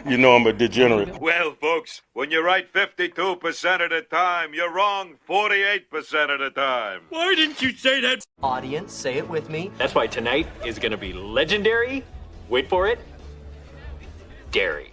You know I'm a degenerate. Well, folks, when you're right 52% of the time, you're wrong 48% of the time. Why didn't you say that? Audience, say it with me. That's why tonight is going to be legendary. Wait for it. Dairy.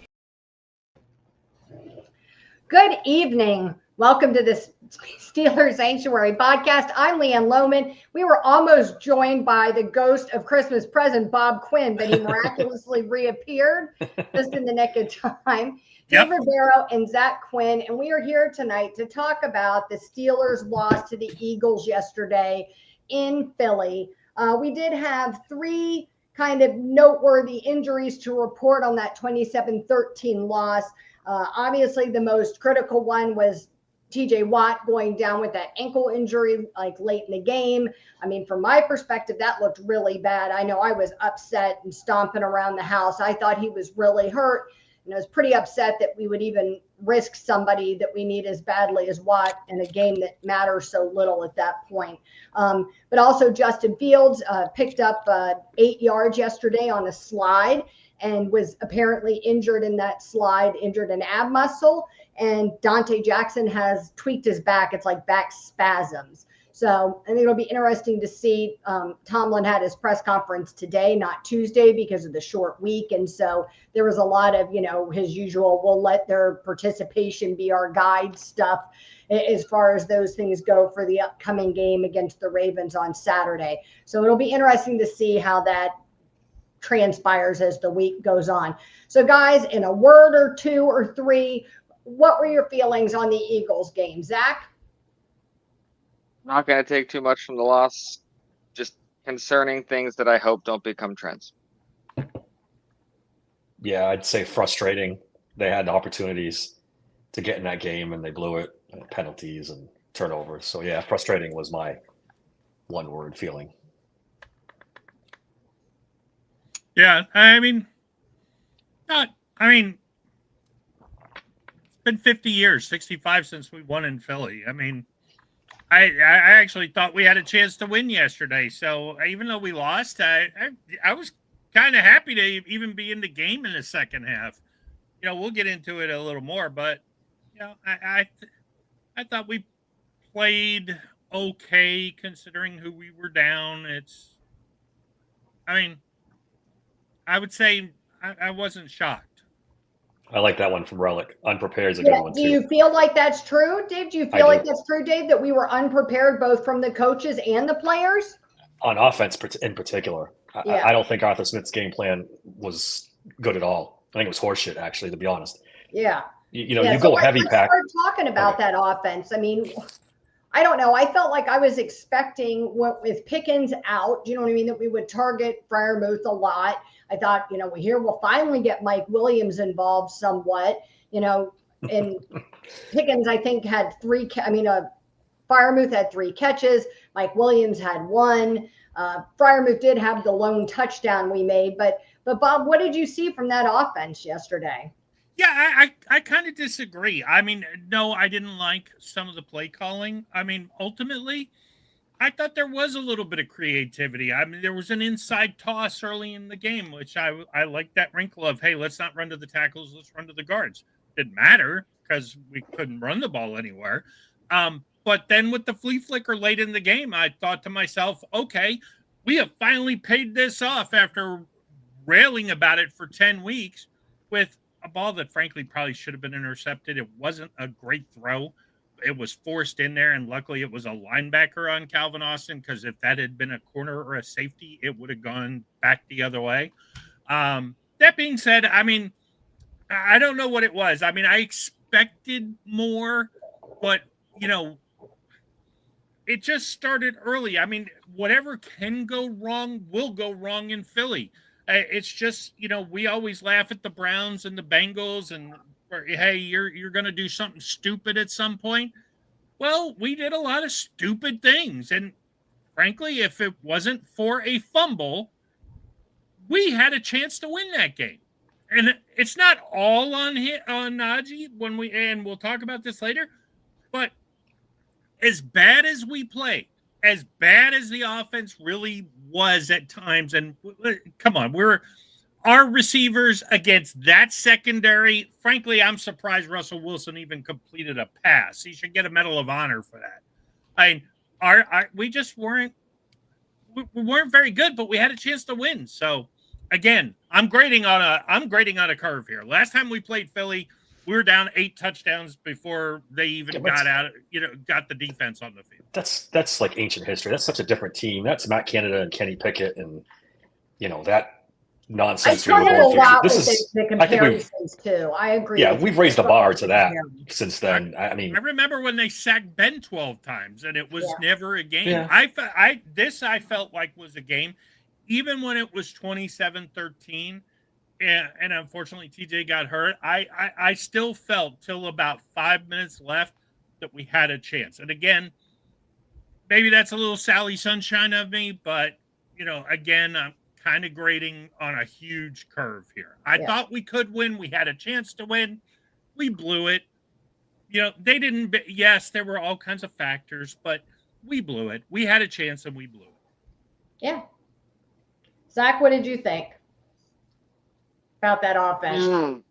Good evening. Welcome to this Steelers Sanctuary podcast. I'm Leanne Lohman. We were almost joined by the ghost of Christmas present, Bob Quinn, but he miraculously reappeared just in the nick of time. Dave Ribeiro and Zach Quinn, and we are here tonight to talk about the Steelers' loss to the Eagles yesterday in Philly. We did have three kind of noteworthy injuries to report on that 27-13 loss. Obviously, the most critical one was TJ Watt going down with that ankle injury like late in the game. I mean, from my perspective, that looked really bad. I know I was upset and stomping around the house. I thought he was really hurt. And I was pretty upset that we would even risk somebody that we need as badly as Watt in a game that matters so little at that point. But also Justin Fields picked up 8 yards yesterday on a slide and was apparently injured in that slide, injured an ab muscle. And Dante Jackson has tweaked his back. It's like back spasms. So I think it'll be interesting to see. Tomlin had his press conference today, not Tuesday, because of the short week. And so there was a lot of, his usual, we'll let their participation be our guide stuff as far as those things go for the upcoming game against the Ravens on Saturday. So it'll be interesting to see how that transpires as the week goes on. So guys, in a word or two or three, what were your feelings on the Eagles game? Zach? Not going to take too much from the loss. Just concerning things that I hope don't become trends. Yeah, I'd say frustrating. They had opportunities to get in that game and they blew it. Penalties and turnovers. So yeah, frustrating was my one-word feeling. Yeah, it's been 50 years, 65 since we won in Philly. I actually thought we had a chance to win yesterday. So even though we lost, I was kind of happy to even be in the game in the second half. We'll get into it a little more, but I thought we played okay considering who we were down. I would say I wasn't shocked. I like that one from Relic. Unprepared is a good one, too. Do you feel like that's true, Dave? Do you feel like that's true, Dave, that we were unprepared both from the coaches and the players? On offense in particular. Yeah. I don't think Arthur Smith's game plan was good at all. I think it was horseshit, actually, to be honest. Yeah. You go heavy pack. Let's start talking about that offense. I don't know. I felt like I was expecting with Pickens out, that we would target Freiermuth a lot. I thought, we'll finally get Mike Williams involved somewhat, and Pickens, I think, had Freiermuth had 3 catches. Mike Williams had 1. Freiermuth did have the lone touchdown we made. But Bob, what did you see from that offense yesterday? Yeah, I kind of disagree. No, I didn't like some of the play calling. Ultimately, I thought there was a little bit of creativity. There was an inside toss early in the game, which I liked that wrinkle of, hey, let's not run to the tackles, let's run to the guards. Didn't matter because we couldn't run the ball anywhere. But then with the flea flicker late in the game, I thought to myself, okay, we have finally paid this off after railing about it for 10 weeks with a ball that frankly probably should have been intercepted. It wasn't a great throw. It was forced in there, and luckily it was a linebacker on Calvin Austin, because if that had been a corner or a safety, it would have gone back the other way. That being said, I don't know what it was. I expected more, but, it just started early. Whatever can go wrong will go wrong in Philly. It's just, we always laugh at the Browns and the Bengals and, hey, you're going to do something stupid at some point. Well, we did a lot of stupid things. And frankly, if it wasn't for a fumble, we had a chance to win that game. And it's not all on Najee and we'll talk about this later, but as bad as we played, as bad as the offense really was at times, and come on, our receivers against that secondary, frankly, I'm surprised Russell Wilson even completed a pass. He should get a Medal of Honor for that. I mean, we just weren't very good, but we had a chance to win. So again, I'm grading on a curve here. Last time we played Philly, we were down 8 touchdowns before they even got the defense on the field. That's like ancient history. That's such a different team. That's Matt Canada and Kenny Pickett, and that I nonsense. struggle a lot with I the think comparisons too. I agree. Yeah, with we've you. raised the bar to that since then. I mean, I remember when they sacked Ben 12 times, and it was never a game. Yeah. I felt like was a game, even when it was 27-13, and unfortunately TJ got hurt. I still felt till about 5 minutes left that we had a chance. And again, maybe that's a little Sally Sunshine of me, but again, I'm kind of grading on a huge curve here. I thought we could win. We had a chance to win. We blew it. They didn't. Yes, there were all kinds of factors, but we blew it. We had a chance and we blew it. Yeah. Zach, what did you think about that offense?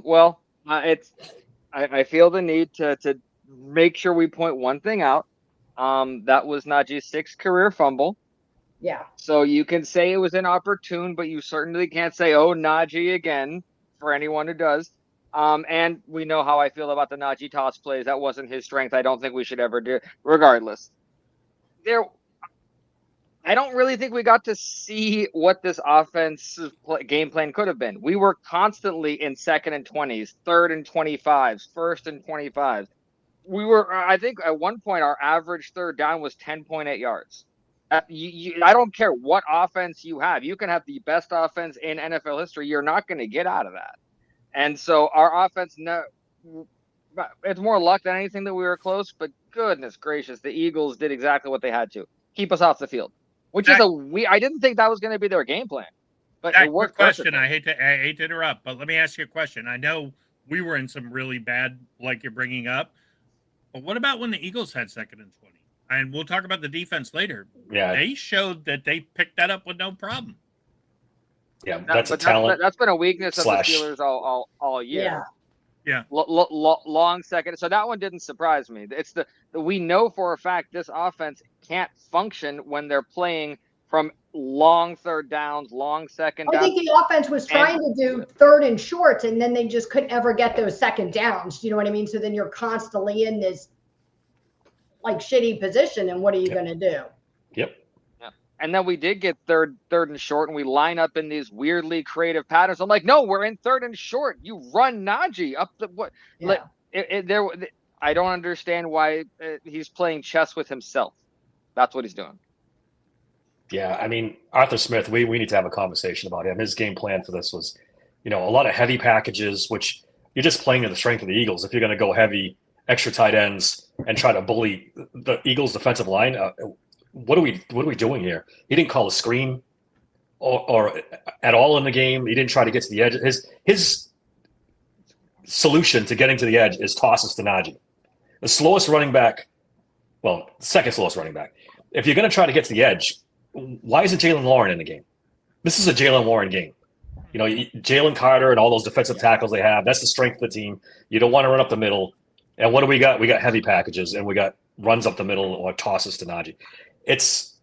Well, I feel the need to make sure we point one thing out. That was Najee's 6th career fumble. Yeah. So you can say it was inopportune, but you certainly can't say, "Oh, Najee again," for anyone who does. And we know how I feel about the Najee toss plays. That wasn't his strength. I don't think we should ever do. Regardless, I don't really think we got to see what this offensive game plan could have been. We were constantly in 2nd and 20s, 3rd and 25s, 1st and 25s. We were, I think, at one point our average 3rd down was 10.8 yards. I don't care what offense you have. You can have the best offense in NFL history. You're not going to get out of that. And so our offense, it's more luck than anything that we were close. But goodness gracious, the Eagles did exactly what they had to keep us off the field, which is I didn't think that was going to be their game plan. But it worked. Question. I hate to interrupt, but let me ask you a question. I know we were in some really bad, like you're bringing up, but what about when the Eagles had 2nd and 20? And we'll talk about the defense later. Yeah, they showed that they picked that up with no problem. Yeah, that's a talent. That's been a weakness of the Steelers all year. Yeah. Long second. So that one didn't surprise me. It's we know for a fact this offense can't function when they're playing from long 3rd downs, long 2nd downs. I think the offense was trying to do 3rd and short, and then they just couldn't ever get those 2nd downs. You know what I mean? So then you're constantly in this like shitty position, and what are you going to do? Yep. Yeah. And then we did get third and short, and we line up in these weirdly creative patterns. I'm like, no, we're in 3rd and short. You run Najee up the what? Yeah. I don't understand why he's playing chess with himself. That's what he's doing. Yeah, I mean, Arthur Smith, we need to have a conversation about him. His game plan for this was, a lot of heavy packages, which you're just playing to the strength of the Eagles. If you're going to go heavy, extra tight ends, and try to bully the Eagles' defensive line, what are we doing here? He didn't call a screen or at all in the game. He didn't try to get to the edge. His solution to getting to the edge is tosses to Najee, the slowest running back. Well, second slowest running back. If you're going to try to get to the edge, why isn't Jalen Warren in the game? This is a Jalen Warren game. Jalen Carter and all those defensive tackles they have, that's the strength of the team. You don't want to run up the middle. And what do we got? We got heavy packages, and we got runs up the middle or tosses to Najee. It's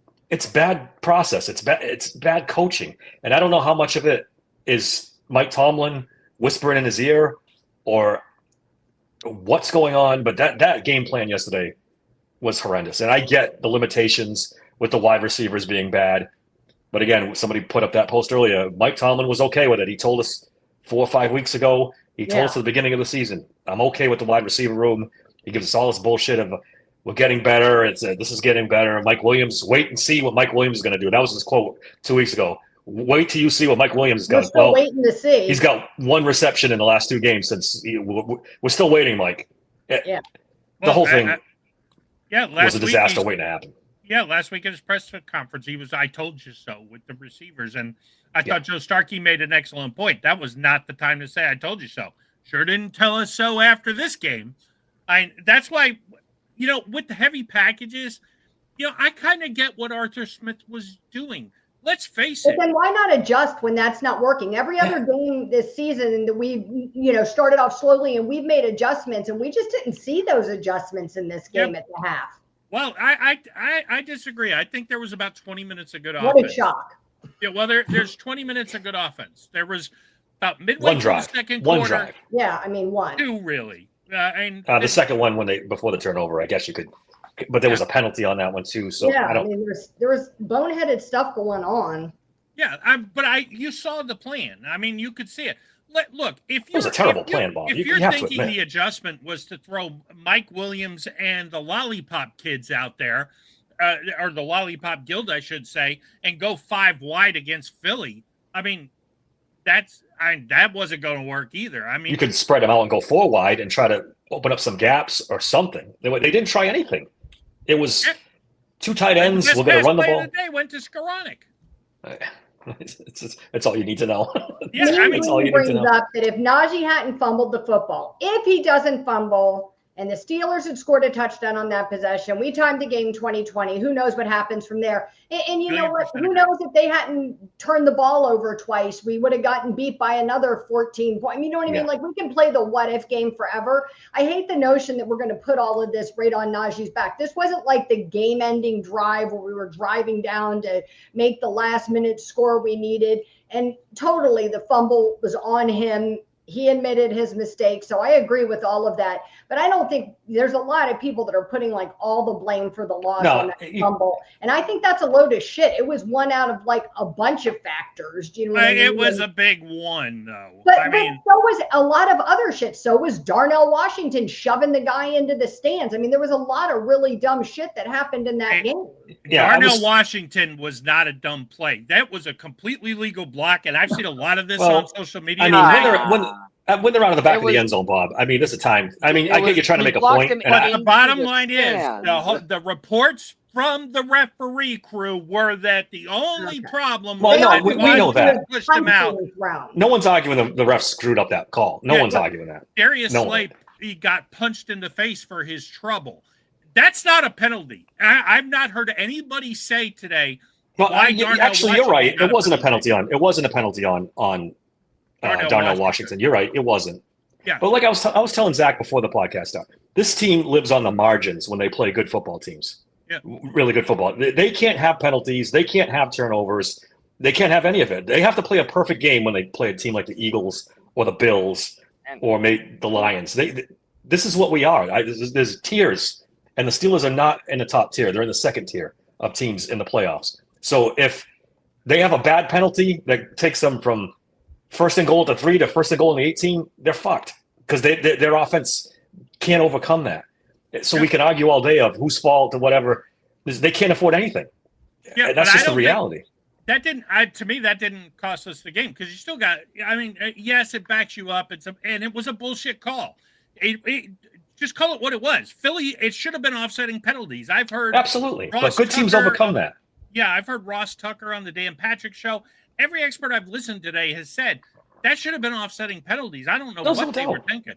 bad process. It's bad coaching. And I don't know how much of it is Mike Tomlin whispering in his ear or what's going on, but that game plan yesterday was horrendous. And I get the limitations with the wide receivers being bad. But again, somebody put up that post earlier. Mike Tomlin was okay with it. He told us 4 or 5 weeks ago. He told us at the beginning of the season, I'm okay with the wide receiver room. He gives us all this bullshit of we're getting better. This is getting better. Mike Williams, wait and see what Mike Williams is going to do. That was his quote 2 weeks ago. Wait till you see what Mike Williams is going to do. We're still waiting to see. He's got 1 reception in the last 2 games since we're still waiting, Mike. Yeah. The whole thing was a disaster waiting to happen. Yeah, last week at his press conference, I told you so with the receivers. And I thought Joe Starkey made an excellent point. That was not the time to say, I told you so. Sure didn't tell us so after this game. That's why, with the heavy packages, I kind of get what Arthur Smith was doing. let's face But it. then why not adjust when that's not working? Every other game this season that we've, started off slowly and we've made adjustments, and we just didn't see those adjustments in this game at the half. Well, I disagree. I think there was about 20 minutes of good What offense. a shock. Yeah, well, there's 20 minutes of good offense. There was about midway One through drive. the second One quarter. drive. Yeah, I mean, one. Two, really. And The second one before the turnover, I guess you could, but there was a penalty on that one too. So yeah, I don't. there was boneheaded stuff going on. Yeah, you saw the plan. I mean, you could see it. Look, if It was a terrible plan, Bob. If You you're have to thinking admit. the adjustment was to throw Mike Williams and the Lollipop Kids out there, or the Lollipop Guild, I should say, and go 5 wide against Philly, I mean, that wasn't going to work either. I mean, You could spread them out and go 4 wide and try to open up some gaps or something. They didn't try anything. It was 2 tight ends. Best We're going to run the play ball. of the day went to Skoranek. It's all you need to know. Yeah, I mean, That's all you need brings to know. up that if Najee hadn't fumbled the football, if he doesn't fumble, and the Steelers had scored a touchdown on that possession, we timed the game 20-20. Who knows what happens from there? And you know what? Who knows if they hadn't turned the ball over twice, we would have gotten beat by another 14 points. You know what I mean? Yeah. Like, we can play the what if game forever. I hate the notion that we're going to put all of this right on Najee's back. This wasn't like the game ending drive where we were driving down to make the last minute score we needed. And totally the fumble was on him. He admitted his mistake. So I agree with all of that. But I don't think there's a lot of people that are putting like all the blame for the loss on that fumble. And I think that's a load of shit. It was one out of like a bunch of factors. Do you know what I mean? It was a big one, though. But I mean, so was a lot of other shit. So was Darnell Washington shoving the guy into the stands. I mean, there was a lot of really dumb shit that happened in that game. Yeah, Darnell Washington was not a dumb play. That was a completely legal block, and I've seen a lot of this on social media. I mean, when they're out of the back of the end zone, Bob. I mean, this is time. I mean, I get you're trying to make a point. But the bottom line is the reports from the referee crew were that the only problem Well, was we know that. pushed him out. No one's arguing the refs screwed up that call. No one's arguing that. Darius Slay, he got punched in the face for his trouble. That's not a penalty. I've not heard anybody say today. Well, actually, you're right. It wasn't a penalty on. It wasn't a penalty on Darnell Washington. You're right. It wasn't. Yeah. But like I was telling Zach before the podcast started, this team lives on the margins when they play good football teams. Yeah. Really good football. They can't have penalties. They can't have turnovers. They can't have any of it. They have to play a perfect game when they play a team like the Eagles or the Bills or maybe the Lions. This is what we are. There's tiers, and the Steelers are not in the top tier. They're in the second tier of teams in the playoffs. So if they have a bad penalty that takes them from first and goal at the 3 to first and goal in the 18, they're fucked because their offense can't overcome that. So we can argue all day of whose fault or whatever. They can't afford anything. Yeah, that's just the reality. That didn't, to me, that didn't cost us the game because you still got. I mean, yes, it backs you up. And it was a bullshit call. Just call it what it was. Philly, it should have been offsetting penalties. I've heard absolutely, Ross but good teams Tucker, overcome that. Yeah, I've heard Ross Tucker on the Dan Patrick show. Every expert I've listened today has said that should have been offsetting penalties. I don't know what they were thinking.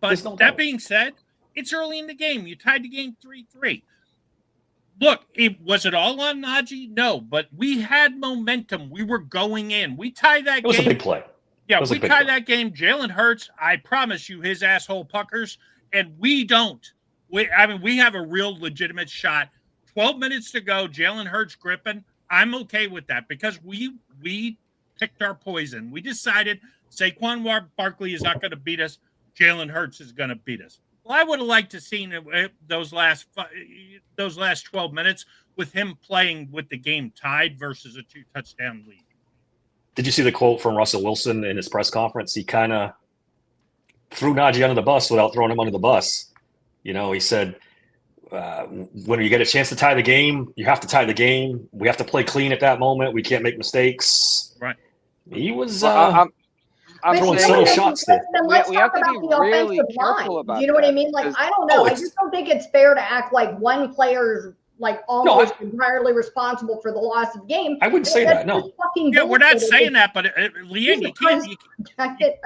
But that being said, it's early in the game. You tied the game 3-3. Look, was it all on Najee? No, but we had momentum. We were going in. We tied that game. It was a big play. Yeah, we tied that game. Jalen Hurts, I promise you, his asshole puckers, and we don't. We have a real legitimate shot. 12 minutes to go. Jalen Hurts gripping. I'm okay with that because we picked our poison. We decided Saquon Barkley is not going to beat us. Jalen Hurts is going to beat us. Well, I would have liked to seen those last 12 minutes with him playing with the game tied versus a 2-touchdown lead. Did you see the quote from Russell Wilson in his press conference? He kind of threw Najee under the bus without throwing him under the bus. You know, he said, when you get a chance to tie the game, you have to tie the game. We have to play clean at that moment. We can't make mistakes. Right. He was I'm throwing subtle shots there. Then let's we talk have to about be the really offensive careful line. about Do you know what I that, mean? Like, because- I don't know. Oh, I just don't think it's fair to act like one player's like almost entirely responsible for the loss of the game. I wouldn't say that. No. Yeah, we're not saying that, but Leanne, you can't.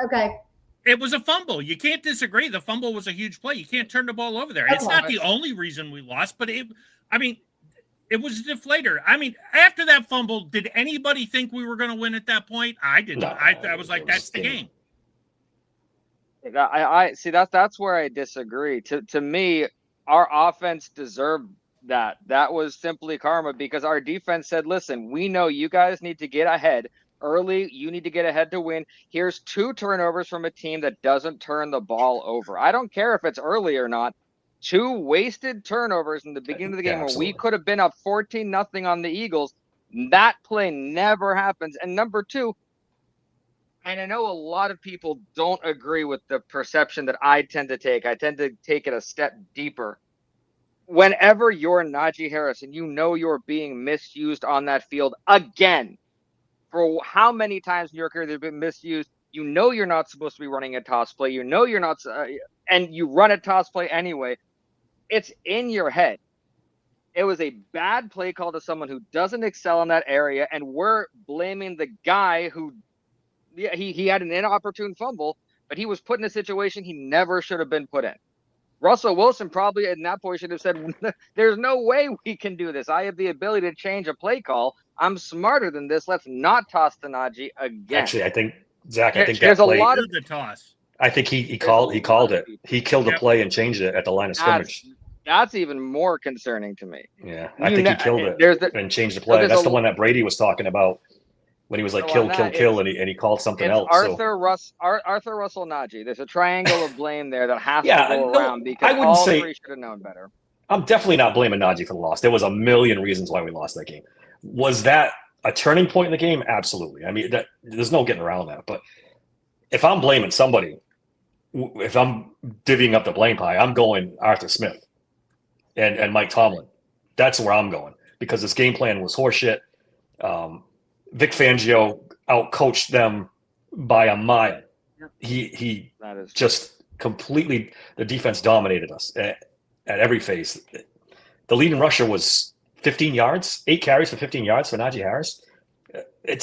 Okay. It was a fumble. You can't disagree. The fumble was a huge play. You can't turn the ball over there. It's not the only reason we lost, but it It was a deflator. I mean, after that fumble, did anybody think we were going to win at that point? I didn't. No, I was like, that's the game. I see that's where I disagree. To me, our offense deserved that. That was simply karma because our defense said, listen, we know you guys need to get ahead early. You need to get ahead to win. Here's 2 turnovers from a team that doesn't turn the ball over. I don't care if it's early or not. 2 wasted turnovers in the beginning of the game where we could have been up 14-0 on the Eagles. That play never happens. And number 2, and I know a lot of people don't agree with the perception that I tend to take. I tend to take it a step deeper. Whenever you're Najee Harris and you know you're being misused on that field again, for how many times in your career they've been misused, you know you're not supposed to be running a toss play. You know you're not, and you run a toss play anyway. It's in your head. It was a bad play call to someone who doesn't excel in that area, and we're blaming the guy who, yeah, he had an inopportune fumble, but he was put in a situation he never should have been put in. Russell Wilson probably at that point should have said, there's no way we can do this. I have the ability to change a play call. I'm smarter than this. Let's not toss to Najee again. Actually, I think, Zach, I think there's that play, a lot of the toss. I think he called it. He killed the play and changed it at the line of scrimmage. That's even more concerning to me. Yeah, I think he killed it and changed the play. That's the one that Brady was talking about when he was like, kill, and he called something else. Arthur Russell Najee. There's a triangle of blame there that has to go around because I wouldn't all say, 3 should have known better. I'm definitely not blaming Najee for the loss. There was a million reasons why we lost that game. Was that a turning point in the game? Absolutely. I mean, there's no getting around that. But if I'm blaming somebody, if I'm divvying up the blame pie, I'm going Arthur Smith and Mike Tomlin. That's where I'm going because this game plan was horseshit. Vic Fangio outcoached them by a mile. He just completely, the defense dominated us at every phase. The leading rusher was 15 yards, 8 carries for 15 yards for Najee Harris. I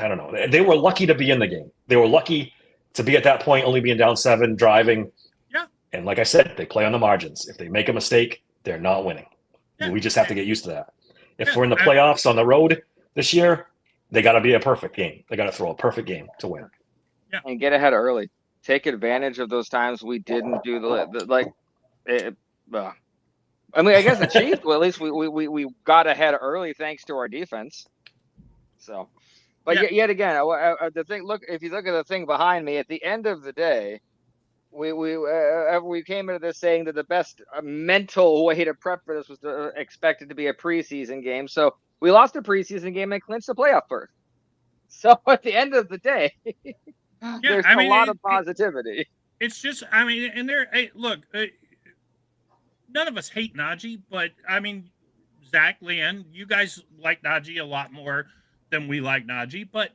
don't know. They were lucky to be in the game. They were lucky to be at that point, only being down 7, driving. Yeah. And like I said, they play on the margins. If they make a mistake, they're not winning. Yeah. We just have to get used to that. If we're in the playoffs on the road this year, they got to be a perfect game. They got to throw a perfect game to win. Yeah. And get ahead early. Take advantage of those times we didn't do I mean, I guess the Chiefs. Well, at least we got ahead early thanks to our defense. So, but yet again, the thing. Look, if you look at the thing behind me, at the end of the day, we came into this saying that the best mental way to prep for this was to expect it to be a preseason game. So we lost a preseason game and clinched the playoff berth. So at the end of the day, there's a lot of positivity. It's just, I mean, and look, none of us hate Najee, but I mean, Zach, Leanne, you guys like Najee a lot more than we like Najee, but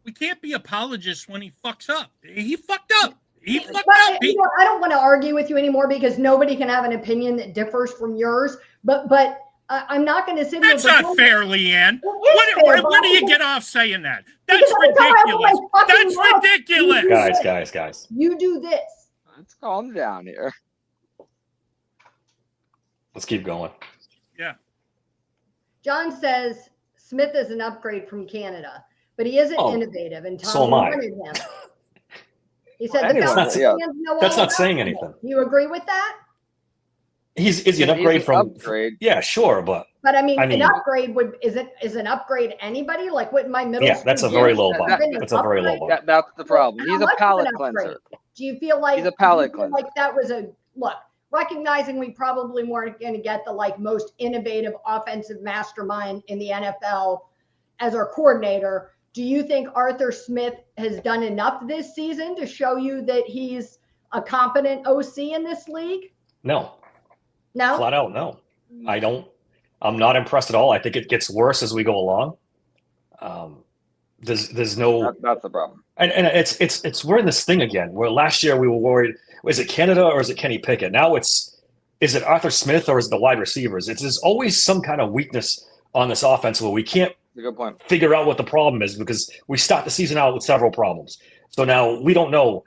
we can't be apologists when he fucks up. He fucked up. He fucked up. I don't want to argue with you anymore because nobody can have an opinion that differs from yours. But I'm not going to sit here. That's not fair, Leanne. When do you get off saying that? That's ridiculous. That's ridiculous. Guys. You do this. Let's calm down here. Let's keep going. Yeah. John says Smith is an upgrade from Canada, but he isn't innovative, and Tom wanted him. He said that's not saying anything. You agree with that? Is he an upgrade from? Yeah, sure, but I mean, an upgrade is an upgrade anybody? Like what my middle school that's a very low bar. That's a very low bar. That's the problem. He's a palate cleanser. Do you feel like he's a palate cleanser? Like that was a look? Recognizing we probably weren't going to get the most innovative offensive mastermind in the NFL as our coordinator. Do you think Arthur Smith has done enough this season to show you that he's a competent OC in this league? No. No? Flat out, no. I don't. I'm not impressed at all. I think it gets worse as we go along. There's no. That's the problem. And it's we're in this thing again. Where last year we were worried. Is it Canada or is it Kenny Pickett? Now is it Arthur Smith or is it the wide receivers? There's always some kind of weakness on this offense where we can't figure out what the problem is because we start the season out with several problems. So now we don't know.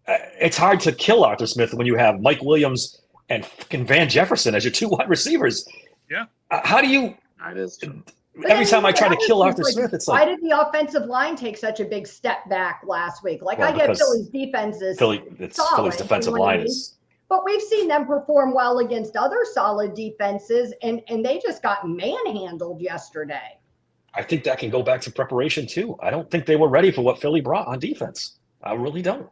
It's hard to kill Arthur Smith when you have Mike Williams and fucking Van Jefferson as your 2 wide receivers. Yeah. How do you? That is true. Every time I try to kill Arthur Like, Smith, it's why like did the offensive line take such a big step back last week? Like, Well, I get because Philly's defense is Philly's solid, defensive you know what I line mean? is. But we've seen them perform well against other solid defenses, and they just got manhandled yesterday. I think that can go back to preparation too. I don't think they were ready for what Philly brought on defense. I really don't.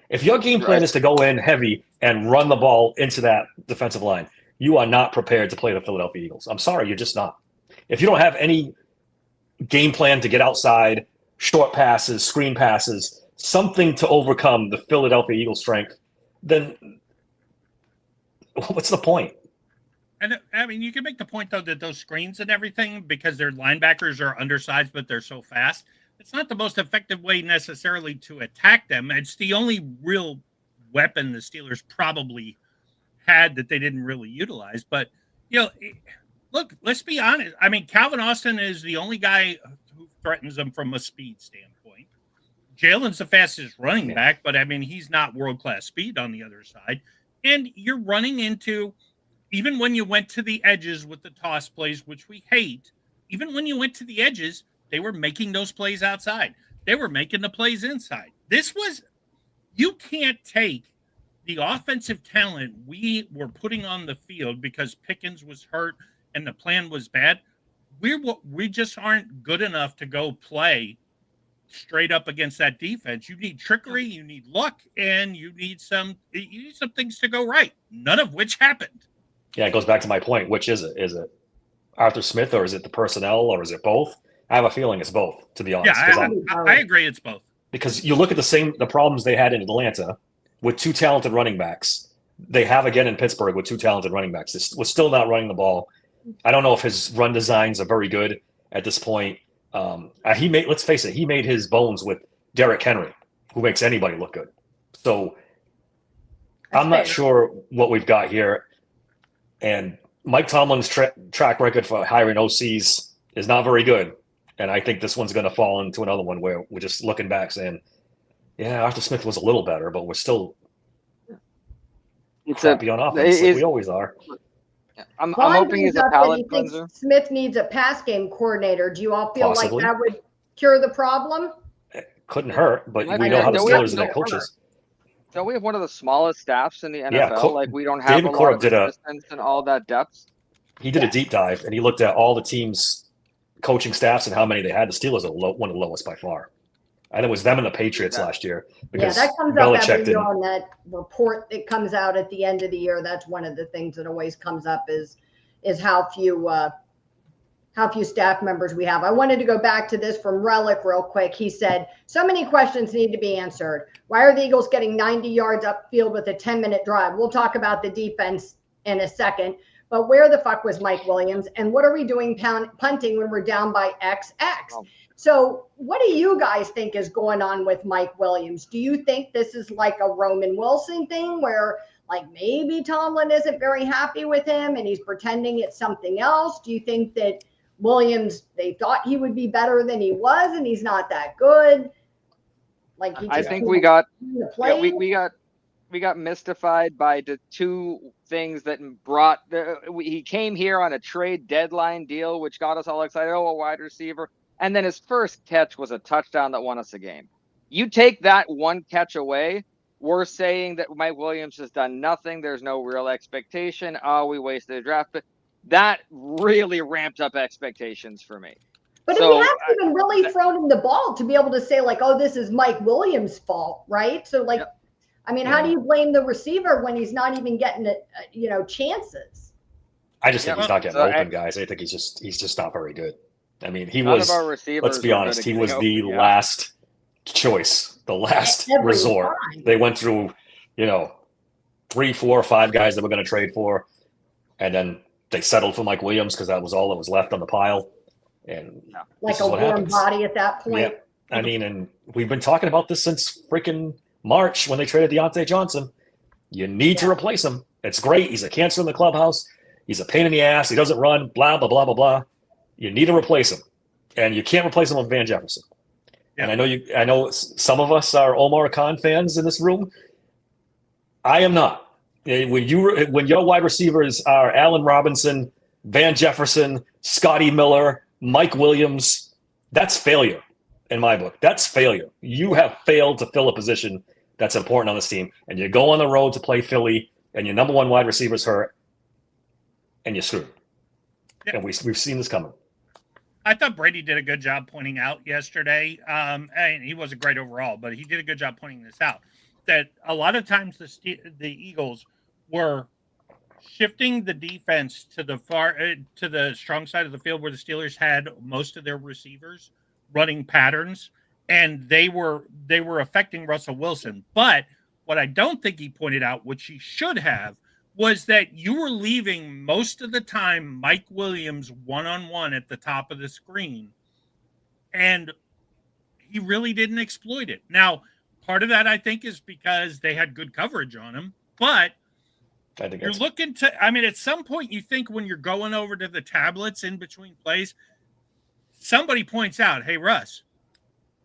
If your game plan is to go in heavy and run the ball into that defensive line, you are not prepared to play the Philadelphia Eagles. I'm sorry, you're just not. If you don't have any game plan to get outside, short passes, screen passes, something to overcome the Philadelphia Eagles' strength, then what's the point? And I mean, you can make the point though that those screens and everything, because their linebackers are undersized but they're so fast, it's not the most effective way necessarily to attack them. It's the only real weapon the Steelers probably had that they didn't really utilize. But look, let's be honest. I mean, Calvin Austin is the only guy who threatens them from a speed standpoint. Jalen's the fastest running back, but I mean, he's not world-class speed on the other side. And you're running into, even when you went to the edges with the toss plays, which we hate, even when you went to the edges, they were making those plays outside. They were making the plays inside. You can't take the offensive talent we were putting on the field because Pickens was hurt and the plan was bad. We just aren't good enough to go play straight up against that defense. You need trickery, you need luck, and you need some things to go right. None of which happened. Yeah, it goes back to my point. Which is it? Is it Arthur Smith or is it the personnel or is it both? I have a feeling it's both, to be honest. Yeah, I agree it's both. Because you look at the problems they had in Atlanta with two talented running backs. They have again in Pittsburgh with two talented running backs. We're still not running the ball. I don't know if his run designs are very good at this point. Let's face it, he made his bones with Derrick Henry, who makes anybody look good. So I'm not sure what we've got here. And Mike Tomlin's track record for hiring OCs is not very good. And I think this one's going to fall into another one where we're just looking back saying, yeah, Arthur Smith was a little better, but we're still crappy on offense like we always are. I'm hoping he's a palate cleanser. Smith needs a pass game coordinator. Do you all feel Possibly. like that would cure the problem? It couldn't hurt, but we know how the Steelers and their coaches. So we have one of the smallest staffs in the NFL. Yeah, we don't have David a lot Corb of did assistance and all that depth. He did a deep dive, and he looked at all the teams' coaching staffs and how many they had. The Steelers are one of the lowest by far. I think it was them and the Patriots last year. Because that comes Belichick up every year on that report that comes out at the end of the year. That's one of the things that always comes up is how few staff members we have. I wanted to go back to this from Relic real quick. He said, so many questions need to be answered. Why are the Eagles getting 90 yards upfield with a 10-minute drive? We'll talk about the defense in a second. But where the fuck was Mike Williams? And what are we doing punting when we're down by XX? So what do you guys think is going on with Mike Williams? Do you think this is like a Roman Wilson thing where like maybe Tomlin isn't very happy with him and he's pretending it's something else? Do you think that Williams, they thought he would be better than he was and he's not that good? Like I think we got mystified by the two things that brought he came here on a trade deadline deal, which got us all excited. Oh, a wide receiver. And then his first catch was a touchdown that won us a game. You take that one catch away, we're saying that Mike Williams has done nothing. There's no real expectation. Oh, we wasted a draft. But that really ramped up expectations for me. But he hasn't even really thrown him the ball to be able to say like, oh, this is Mike Williams' fault, right? So like, I mean, how do you blame the receiver when he's not even getting chances? I just think he's not getting open, guys. I think he's just not very good. I mean, he was, let's be honest, he was the last choice, the last resort. They went through, 3, 4, 5 guys that were going to trade for, and then they settled for Mike Williams because that was all that was left on the pile. And like a warm body at that point. Yeah. I mean, and we've been talking about this since freaking March when they traded Deontay Johnson. You need to replace him. It's great. He's a cancer in the clubhouse. He's a pain in the ass. He doesn't run, blah, blah, blah, blah, blah. You need to replace him. And you can't replace him with Van Jefferson. Yeah. And I know some of us are Omar Khan fans in this room. I am not. When your wide receivers are Allen Robinson, Van Jefferson, Scotty Miller, Mike Williams. That's failure in my book. That's failure. You have failed to fill a position that's important on this team, and you go on the road to play Philly, and your number one wide receiver's hurt, and you're screwed. Yeah. And we've seen this coming. I thought Brady did a good job pointing out yesterday, and he wasn't great overall, but he did a good job pointing this out, that a lot of times the Eagles were shifting the defense to the strong side of the field where the Steelers had most of their receivers running patterns, and they were affecting Russell Wilson. But what I don't think he pointed out, which he should have, was that you were leaving most of the time Mike Williams one-on-one at the top of the screen, and he really didn't exploit it. Now, part of that, I think, is because they had good coverage on him, but I think you're looking to, I mean, at some point you think when you're going over to the tablets in between plays, somebody points out, hey, Russ,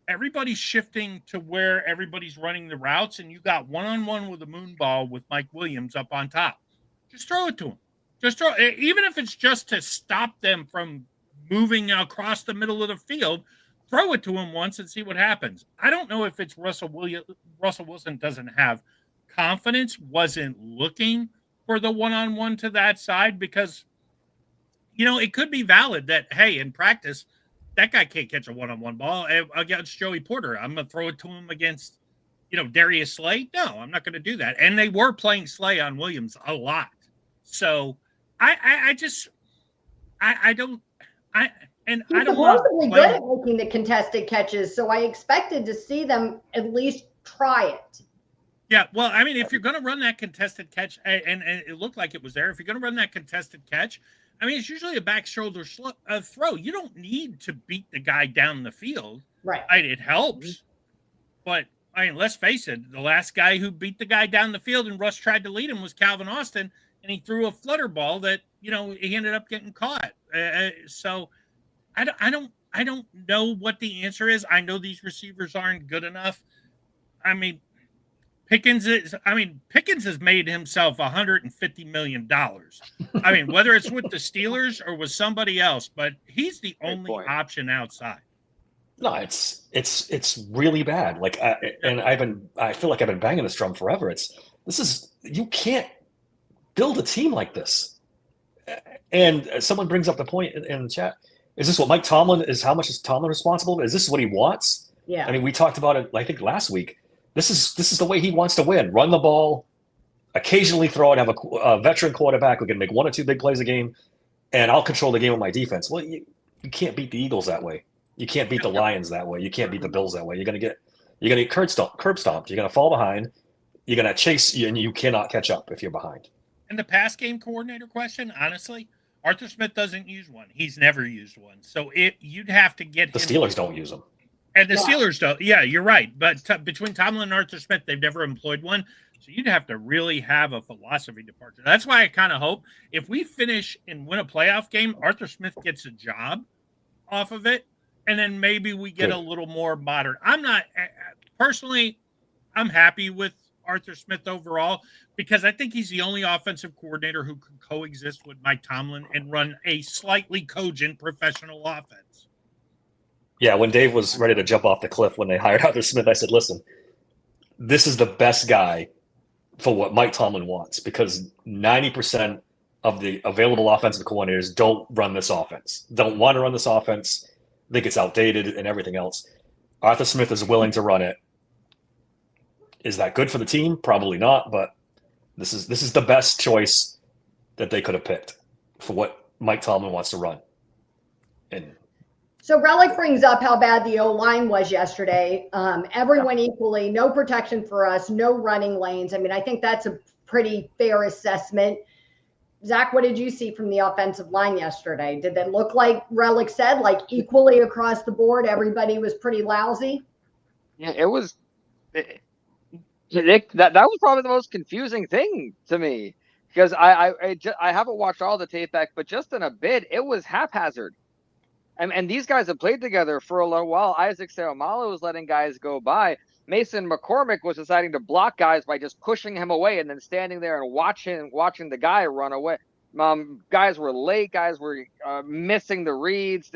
everybody's shifting to where everybody's running the routes, and you got one-on-one with a moon ball with Mike Williams up on top. Just throw it to him. Just throw it. Even if it's just to stop them from moving across the middle of the field, throw it to him once and see what happens. I don't know if it's Russell Wilson doesn't have confidence, wasn't looking for the one-on-one to that side, because, you know, it could be valid that, hey, in practice, that guy can't catch a one-on-one ball against Joey Porter. I'm going to throw it to him against, you know, Darius Slay. No, I'm not going to do that. And they were playing Slay on Williams a lot. So I don't supposedly good at making the contested catches, so I expected to see them at least try it. Yeah, well, I mean, if you're going to run that contested catch, and it looked like it was there, if you're going to run that contested catch, I mean, it's usually a back shoulder throw. You don't need to beat the guy down the field. Right. It helps. But, I mean, let's face it, the last guy who beat the guy down the field and Russ tried to lead him was Calvin Austin, and he threw a flutter ball that, you know, he ended up getting caught. So I don't know what the answer is. I know these receivers aren't good enough. I mean, Pickens has made himself $150 million. I mean, whether it's with the Steelers or with somebody else, but he's the only option outside. No, it's really bad. Like, I feel like I've been banging this drum forever. You can't build a team like this. And someone brings up the point in the chat. Is this what Mike Tomlin is? How much is Tomlin responsible? Is this what he wants? Yeah. I mean, we talked about it, I think, last week. This is the way he wants to win. Run the ball, occasionally throw it, have a veteran quarterback who can make one or two big plays a game, and I'll control the game with my defense. Well, you can't beat the Eagles that way. You can't beat the Lions that way. You can't beat the Bills that way. You're gonna get curb stomped. You're gonna fall behind. You're gonna chase, and you cannot catch up if you're behind. And the pass game coordinator question, honestly, Arthur Smith doesn't use one. He's never used one. So you'd have to get the Steelers don't use them. And the Steelers don't. Yeah, you're right. But between Tomlin and Arthur Smith, they've never employed one. So you'd have to really have a philosophy departure. That's why I kind of hope if we finish and win a playoff game, Arthur Smith gets a job off of it. And then maybe we get a little more modern. I'm not personally, I'm happy with Arthur Smith overall because I think he's the only offensive coordinator who can coexist with Mike Tomlin and run a slightly cogent professional offense. Yeah, when Dave was ready to jump off the cliff when they hired Arthur Smith, I said, listen, this is the best guy for what Mike Tomlin wants because 90% of the available offensive coordinators don't run this offense, don't want to run this offense, think it's outdated and everything else. Arthur Smith is willing to run it. Is that good for the team? Probably not, but this is the best choice that they could have picked for what Mike Tomlin wants to run. And so Relic brings up how bad the O-line was yesterday. Everyone equally, no protection for us, no running lanes. I mean, I think that's a pretty fair assessment. Zach, what did you see from the offensive line yesterday? Did it look like Relic said, like equally across the board, everybody was pretty lousy? Yeah, it was. That was probably the most confusing thing to me because I haven't watched all the tape back, but just in a bit, it was haphazard. And these guys have played together for a little while. Isaac Seumalo was letting guys go by. Mason McCormick was deciding to block guys by just pushing him away and then standing there and watching the guy run away. Guys were late. Guys were missing the reads.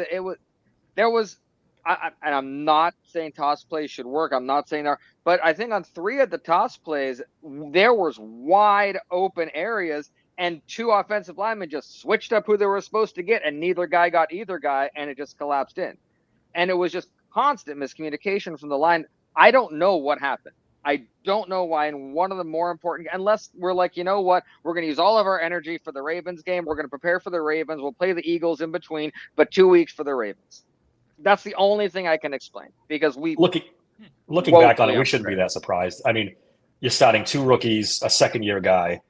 And I'm not saying toss plays should work. I'm not saying that, but I think on 3 of the toss plays, there was wide open areas, and 2 offensive linemen just switched up who they were supposed to get, and neither guy got either guy, and it just collapsed in. And it was just constant miscommunication from the line. I don't know what happened. I don't know why. And one of the more important, unless we're like, you know what, we're going to use all of our energy for the Ravens game. We're going to prepare for the Ravens. We'll play the Eagles in between, but 2 weeks for the Ravens. That's the only thing I can explain, because looking back on it, we shouldn't be that surprised. I mean, you're starting 2 rookies, a second-year guy,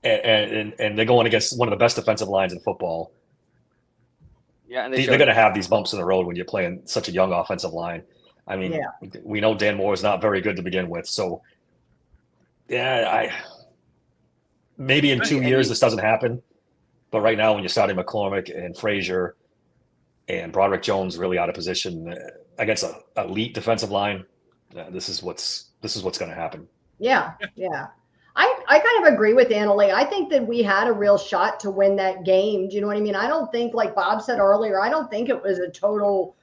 and they're going against one of the best defensive lines in football. Yeah, and they're going to have these bumps in the road when you're playing such a young offensive line. I mean, we know Dan Moore is not very good to begin with. So, maybe in 2 years this doesn't happen. But right now, when you're starting McCormick and Frazier and Broderick Jones really out of position against an elite defensive line, this is what's going to happen. Yeah. I kind of agree with Annalee. I think that we had a real shot to win that game. Do you know what I mean? I don't think, like Bob said earlier, I don't think it was a total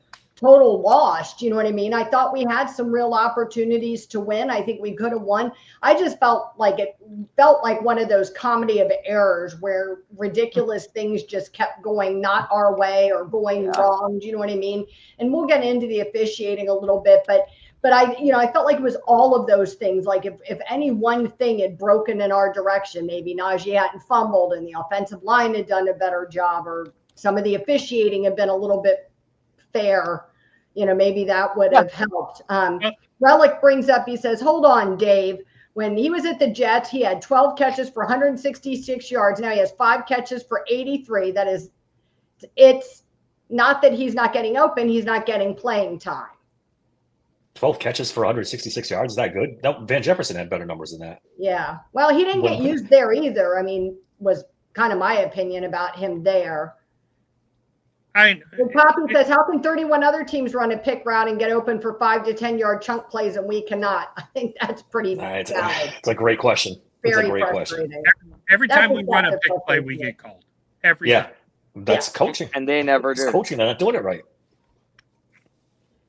wash. Do you know what I mean? I thought we had some real opportunities to win. I think we could have won. I just felt like one of those comedy of errors where ridiculous things just kept going not our way or going wrong. Do you know what I mean? And we'll get into the officiating a little bit, but I felt like it was all of those things. Like if any one thing had broken in our direction, maybe Najee hadn't fumbled and the offensive line had done a better job, or some of the officiating had been a little bit fair, maybe that would have helped. Relic brings up, he says, hold on, Dave. When he was at the Jets, he had 12 catches for 166 yards. Now he has 5 catches for 83. That is, it's not that he's not getting open, he's not getting playing time. 12 catches for 166 yards. Is that good? No, Van Jefferson had better numbers than that. Yeah. Well, he didn't get used there either. I mean, was kind of my opinion about him there. Poppy says, how can 31 other teams run a pick route and get open for 5 to 10 yard chunk plays and we cannot? I think that's pretty valid. It's a great question. Very it's a great frustrating. question. Every time we run a pick play, we get called. Every time. That's coaching. And they never do. It's coaching. They're not doing it right.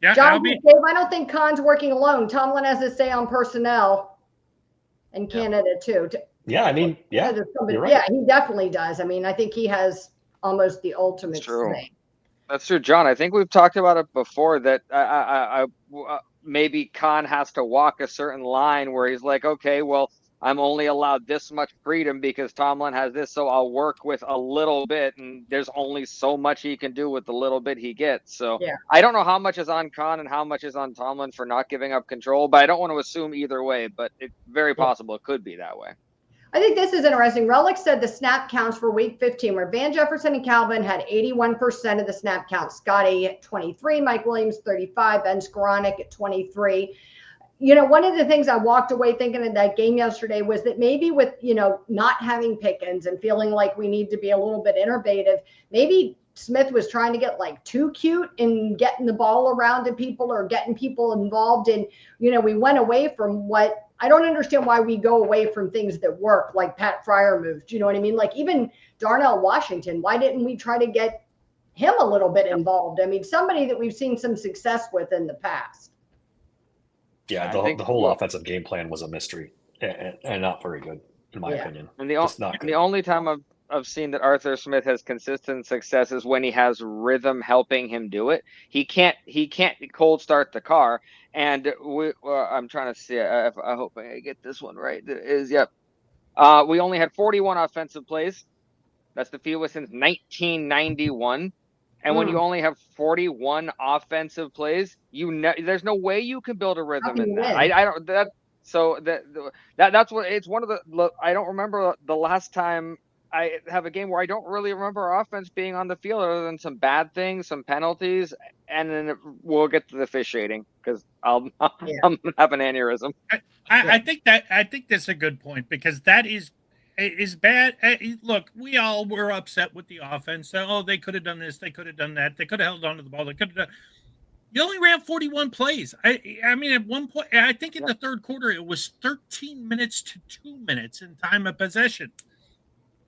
Yeah, John, Dave, I don't think Khan's working alone. Tomlin has his say on personnel in Canada too. Yeah, I mean, you're right. Yeah, he definitely does. I mean, I think he has almost the ultimate say. That's true, John. I think we've talked about it before that maybe Khan has to walk a certain line where he's like, okay, well, I'm only allowed this much freedom because Tomlin has this, so I'll work with a little bit, and there's only so much he can do with the little bit he gets. So I don't know how much is on Khan and how much is on Tomlin for not giving up control, but I don't want to assume either way, but it's very possible it could be that way. I think this is interesting. Relic said the snap counts for week 15 where Van Jefferson and Calvin had 81% of the snap counts. Scotty at 23, Mike Williams 35, Ben Skoranek at 23. One of the things I walked away thinking in that game yesterday was that maybe with, not having Pickens and feeling like we need to be a little bit innovative, maybe Smith was trying to get like too cute in getting the ball around to people or getting people involved. And, we went away from what I don't understand why we go away from things that work, like Pat Fryer moves. Do you know what I mean? Like even Darnell Washington, why didn't we try to get him a little bit involved? I mean, somebody that we've seen some success with in the past. Yeah, the whole offensive game plan was a mystery and not very good, in my opinion. And the only time I've seen that Arthur Smith has consistent success is when he has rhythm helping him do it. He can't cold start the car. And I'm trying to see. I hope I get this one right. We only had 41 offensive plays. That's the fewest since 1991. And when you only have 41 offensive plays, there's no way you can build a rhythm in that. I don't. That's what it's one of the. I don't remember the last time I have a game where I don't really remember our offense being on the field other than some bad things, some penalties, and then we'll get to the officiating because I'm gonna have an aneurysm. I think that's a good point because that is bad. Look, we all were upset with the offense. Oh, they could have done this, they could have done that, they could have held on to the ball, they could have done. You only ran 41 plays. I mean, at one point, I think in the third quarter, it was 13 minutes to 2 minutes in time of possession.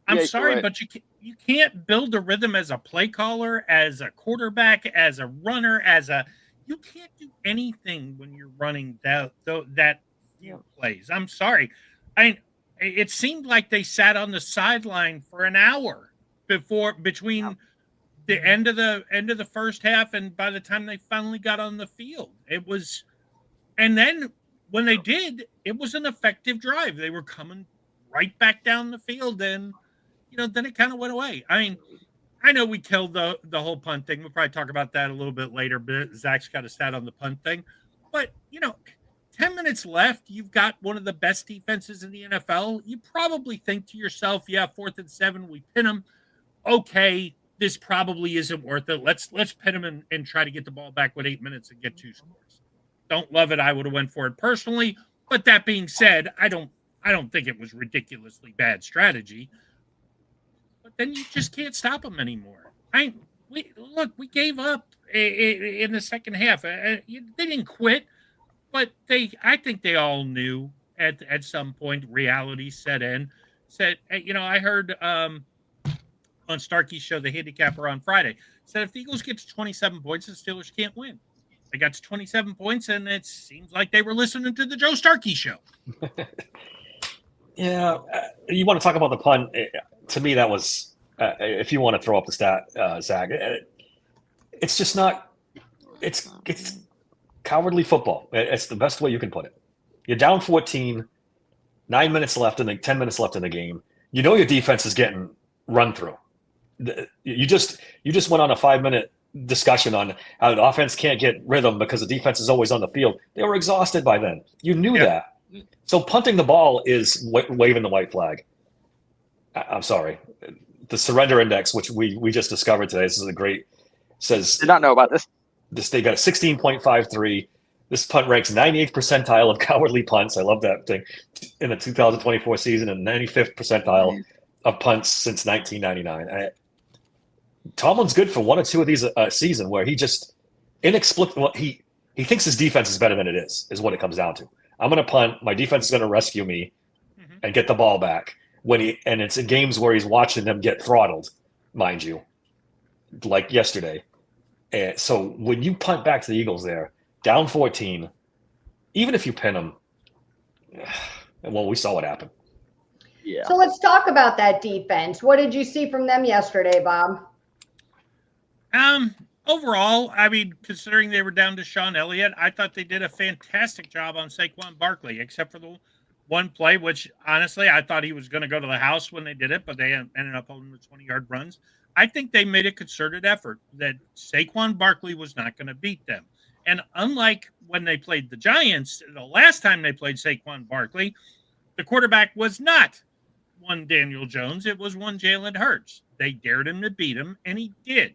I'm Yeah, sorry, right. but you can't build a rhythm as a play caller, as a quarterback, as a runner, you can't do anything when you're running that few plays. I'm sorry. It seemed like they sat on the sideline for an hour between the end of the first half and by the time they finally got on the field. And then when they did, it was an effective drive. They were coming right back down the field, and then it kind of went away. I know we killed the whole punt thing. We'll probably talk about that a little bit later. But Zach's got a stat on the punt thing. But 10 minutes left. You've got one of the best defenses in the NFL. You probably think to yourself, "Yeah, 4th and 7, we pin them. Okay, this probably isn't worth it. Let's pin them and try to get the ball back with 8 minutes and get 2 scores." Don't love it. I would have went for it personally. But that being said, I don't think it was ridiculously bad strategy. But then you just can't stop them anymore. We gave up in the second half. They didn't quit, but I think they all knew at some point reality set in. I heard on Starkey's show, the handicapper on Friday, said if the Eagles get to 27 points, the Steelers can't win. They got to 27 points, and it seems like they were listening to the Joe Starkey show. Yeah, you want to talk about the punt? To me, that was if you want to throw up the stat, Zach, it's just not. It's cowardly football. It's the best way you can put it. You're down 14, 9 minutes left 10 minutes left in the game. You know your defense is getting run through. You just went on a 5-minute discussion on how the offense can't get rhythm because the defense is always on the field. They were exhausted by then. You knew that. So punting the ball is waving the white flag. I'm sorry. The surrender index, which we just discovered today, this is a great, says. Did not know about this. They got a 16.53. This punt ranks 98th percentile of cowardly punts. I love that thing in the 2024 season, and 95th percentile of punts since 1999. Tomlin's good for one or two of these a season where he just inexplicably he thinks his defense is better than it is what it comes down to. I'm going to punt. My defense is going to rescue me and get the ball back. And it's in games where he's watching them get throttled, mind you, like yesterday. And so when you punt back to the Eagles there, down 14, even if you pin them, well, we saw what happened. Yeah. So let's talk about that defense. What did you see from them yesterday, Bob? Overall, considering they were down to Sean Elliott, I thought they did a fantastic job on Saquon Barkley, except for the one play, which honestly, I thought he was going to go to the house when they did it, but they ended up holding the 20-yard runs. I think they made a concerted effort that Saquon Barkley was not going to beat them. And unlike when they played the Giants, the last time they played Saquon Barkley, the quarterback was not one Daniel Jones. It was one Jalen Hurts. They dared him to beat him, and he did.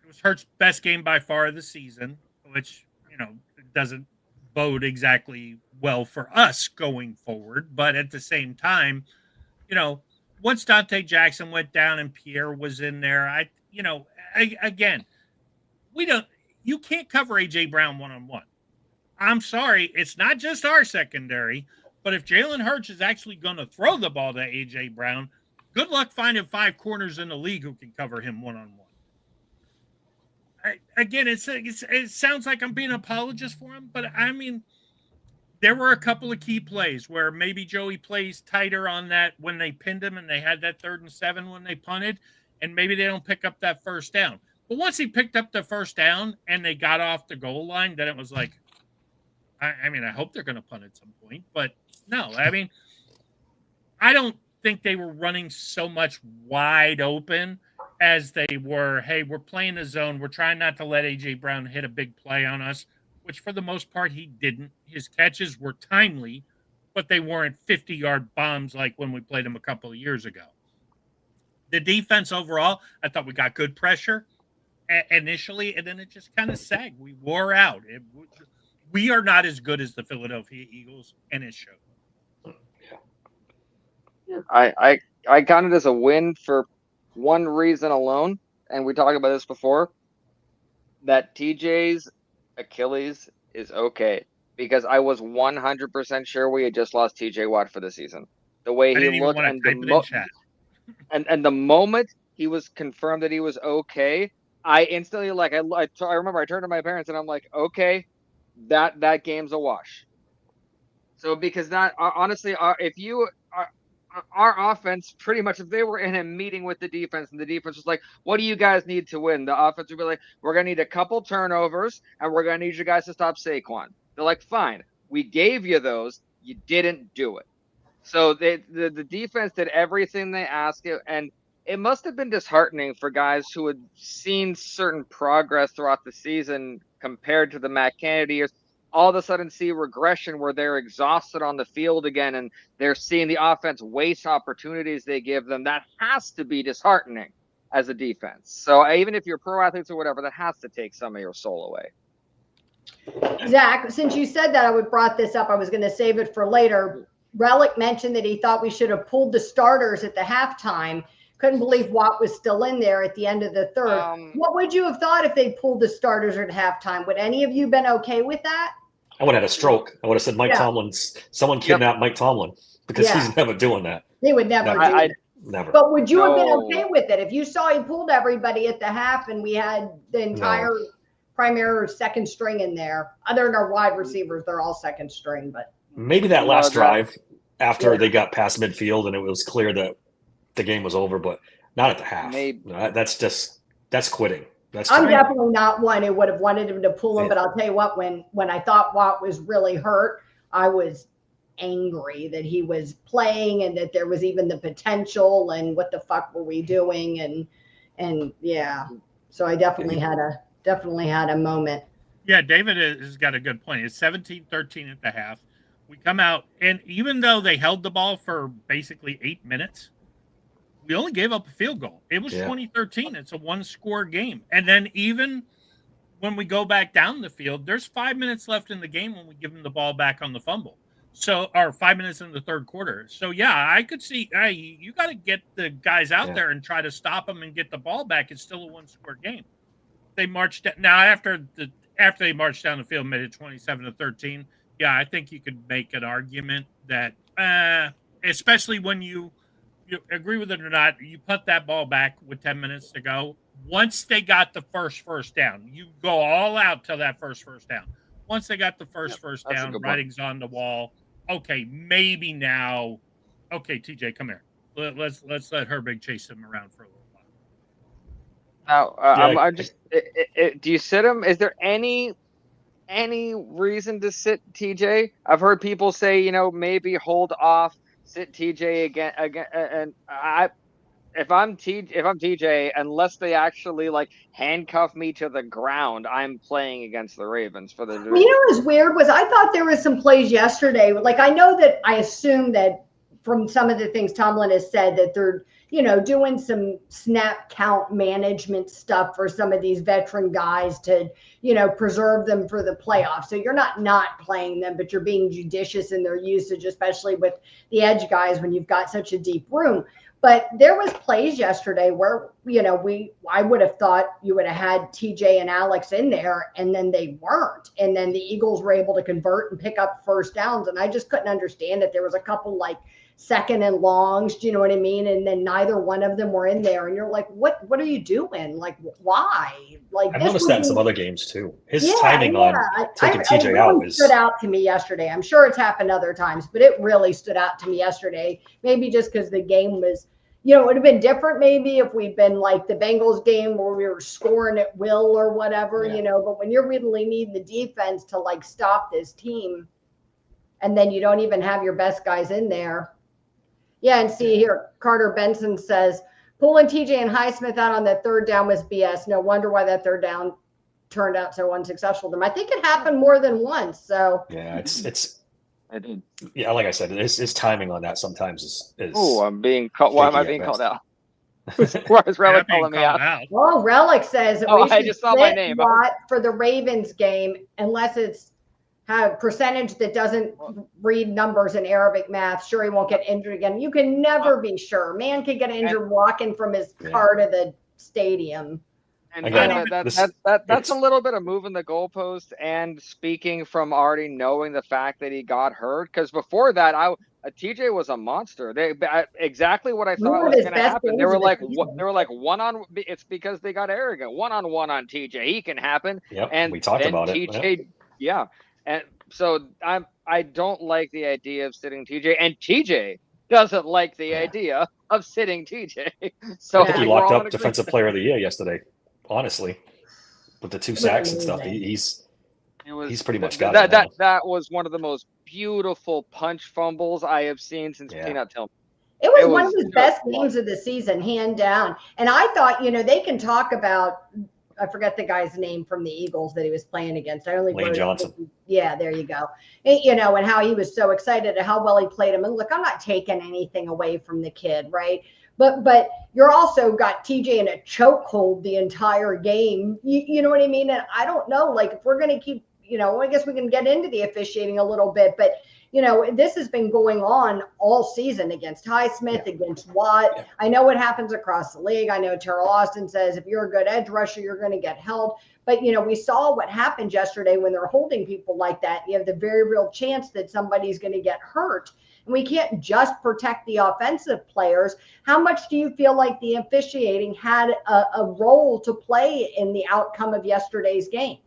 It was Hurts' best game by far of the season, which, doesn't bode exactly well for us going forward. But at the same time, once Dante Jackson went down and Pierre was in there, you can't cover A.J. Brown one-on-one. I'm sorry, it's not just our secondary, but if Jalen Hurts is actually going to throw the ball to A.J. Brown, good luck finding 5 corners in the league who can cover him one-on-one. Again, it sounds like I'm being an apologist for him, but there were a couple of key plays where maybe Joey plays tighter on that when they pinned him and they had that 3rd and 7 when they punted, and maybe they don't pick up that first down. But once he picked up the first down and they got off the goal line, then it was like, I hope they're going to punt at some point. But no, I don't think they were running so much wide open as they were, hey, we're playing the zone. We're trying not to let A.J. Brown hit a big play on us, which for the most part he didn't. His catches were timely, but they weren't 50-yard bombs like when we played him a couple of years ago. The defense overall, I thought we got good pressure initially, and then it just kind of sagged. We wore out. We are not as good as the Philadelphia Eagles, and it showed. I count it as a win for one reason alone, and we talked about this before, that TJ's Achilles is okay, because I was 100% sure we had just lost TJ Watt for the season. The way he looked and And the moment he was confirmed that he was okay, I instantly I remember I turned to my parents and I'm like, okay, that game's a wash. So because that honestly, if you our offense pretty much, if they were in a meeting with the defense and the defense was like, what do you guys need to win? The offense would be like, we're gonna need a couple turnovers and we're gonna need you guys to stop Saquon. They're like, fine, we gave you those, you didn't do it. So the defense did everything they asked you, and it must have been disheartening for guys who had seen certain progress throughout the season compared to the Matt Kennedy years. All of a sudden, see regression where they're exhausted on the field again, and they're seeing the offense waste opportunities they give them. That has to be disheartening as a defense. So even if you're pro athletes or whatever, that has to take some of your soul away. Zach, since you said that, I would brought this up. I was going to save it for later. Relic mentioned that he thought we should have pulled the starters at the halftime. Couldn't believe Watt was still in there at the end of the third. What would you have thought if they pulled the starters at halftime? Would any of you been okay with that? I would have had a stroke. I would have said Mike Tomlin's someone kidnapped Mike Tomlin, because he's never doing that. He would never do that. Never. But would you have been okay with it if you saw he pulled everybody at the half and we had the entire primary or second string in there? Other than our wide receivers, they're all second string. But maybe that last drive after they got past midfield and it was clear that the game was over, but not at the half. That's quitting. I'm definitely not one who would have wanted him to pull him, but I'll tell you what, when I thought Watt was really hurt, I was angry that he was playing and that there was even the potential, and what the fuck were we doing? And so I definitely had a moment. Yeah, David has got a good point. It's 17-13 at the half. We come out, and even though they held the ball for basically 8 minutes, we only gave up a field goal. It was 2013. It's a one-score game. And then even when we go back down the field, there's 5 minutes left in the game when we give them the ball back on the fumble. So, or 5 minutes in the third quarter. So, yeah, I could see you got to get the guys out there and try to stop them and get the ball back. It's still a one-score game. They marched now after they marched down the field, made it 27-13. Yeah, I think you could make an argument that, especially when you agree with it or not, you put that ball back with 10 minutes to go. Once they got the first down, you go all out till that first down. Once they got the first down, writing's on the wall. Okay, maybe now. Okay, TJ, come here. Let's let Herbig chase him around for a little while. Now, I'm just. Do you sit him? Is there any reason to sit TJ? I've heard people say, maybe hold off. Sit TJ again, and if I'm TJ, unless they actually handcuff me to the ground, I'm playing against the Ravens for the. What was weird was I thought there was some plays yesterday. I assume that from some of the things Tomlin has said that they're doing some snap count management stuff for some of these veteran guys to preserve them for the playoffs. So you're not playing them, but you're being judicious in their usage, especially with the edge guys when you've got such a deep room. But there was plays yesterday where, I would have thought you would have had TJ and Alex in there, and then they weren't. And then the Eagles were able to convert and pick up first downs. And I just couldn't understand it. There was a couple second and longs, do you know what I mean? And then neither one of them were in there. And you're like, what are you doing? Why? I've noticed that in some other games too. His timing on taking TJ out stood out to me yesterday. I'm sure it's happened other times, but it really stood out to me yesterday. Maybe just because the game was, it would have been different maybe if we'd been like the Bengals game where we were scoring at will or whatever, but when you're really needing the defense to stop this team, and then you don't even have your best guys in there. Yeah, and see here, Carter Benson says, pulling TJ and Highsmith out on that third down was BS. No wonder why that third down turned out so unsuccessful to them. I think it happened more than once. So yeah, I did. Yeah, like I said, his timing on that sometimes is. Oh, I'm being called. Why am I being called out? Why is Relic calling me out? Well, Relic says I just saw my name for the Ravens game, unless it's have percentage that doesn't read numbers in Arabic math. Sure, he won't get injured again. You can never be sure. Man could get injured walking from his car to the stadium. And that's a little bit of moving the goalpost and speaking from already knowing the fact that he got hurt. Because before that, TJ was a monster. Exactly what I One thought of was his going to best happen. games They were of the like, season. they were like one on. It's because they got arrogant. 1-on-1 on TJ. He can happen. Yep, And we talked then about it. TJ, yeah. And so I don't like the idea of sitting TJ, and TJ doesn't like the idea of sitting TJ. So I think he we're locked all up in agreement. Defensive Player of the Year yesterday. Honestly, with the 2 sacks and stuff, he's pretty much got it now. That was one of the most beautiful punch fumbles I have seen since Peanut Tillman. It was one of his best games of the season, hand down. And I thought, they can talk about, I forget the guy's name from the Eagles that he was playing against. I only Lane Johnson. Yeah, there you go. And how he was so excited at how well he played him. And look, I'm not taking anything away from the kid, right? But you're also got TJ in a chokehold the entire game. You know what I mean? And I don't know, like if we're going to keep, I guess we can get into the officiating a little bit, but this has been going on all season against Highsmith, against Watt. Yeah. I know what happens across the league. I know Terrell Austin says if you're a good edge rusher, you're going to get held. But, we saw what happened yesterday when they're holding people like that. You have the very real chance that somebody's going to get hurt. And we can't just protect the offensive players. How much do you feel like the officiating had a role to play in the outcome of yesterday's game?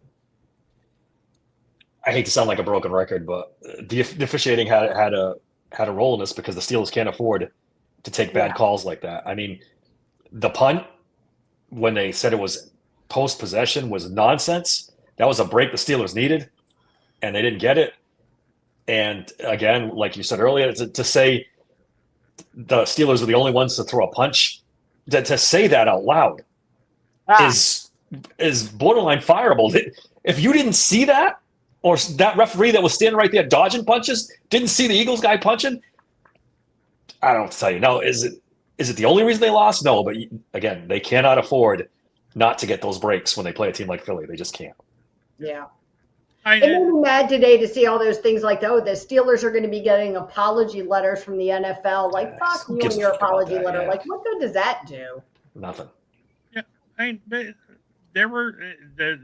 I hate to sound like a broken record, but the officiating had a role in this because the Steelers can't afford to take bad calls like that. I mean, the punt, when they said it was post-possession, was nonsense. That was a break the Steelers needed, and they didn't get it. And again, like you said earlier, to say the Steelers were the only ones to throw a punch, to say that out loud is borderline fireable. If you didn't see that, or that referee that was standing right there dodging punches didn't see the Eagles guy punching, I don't know what to tell you. Now, is it the only reason they lost? No, but again, they cannot afford not to get those breaks when they play a team like Philly. They just can't. Yeah. It made me mad today to see all those things like, the Steelers are going to be getting apology letters from the NFL. Like, fuck you and your apology letter. Yeah. Like, what good does that do? Nothing. Yeah, but there were the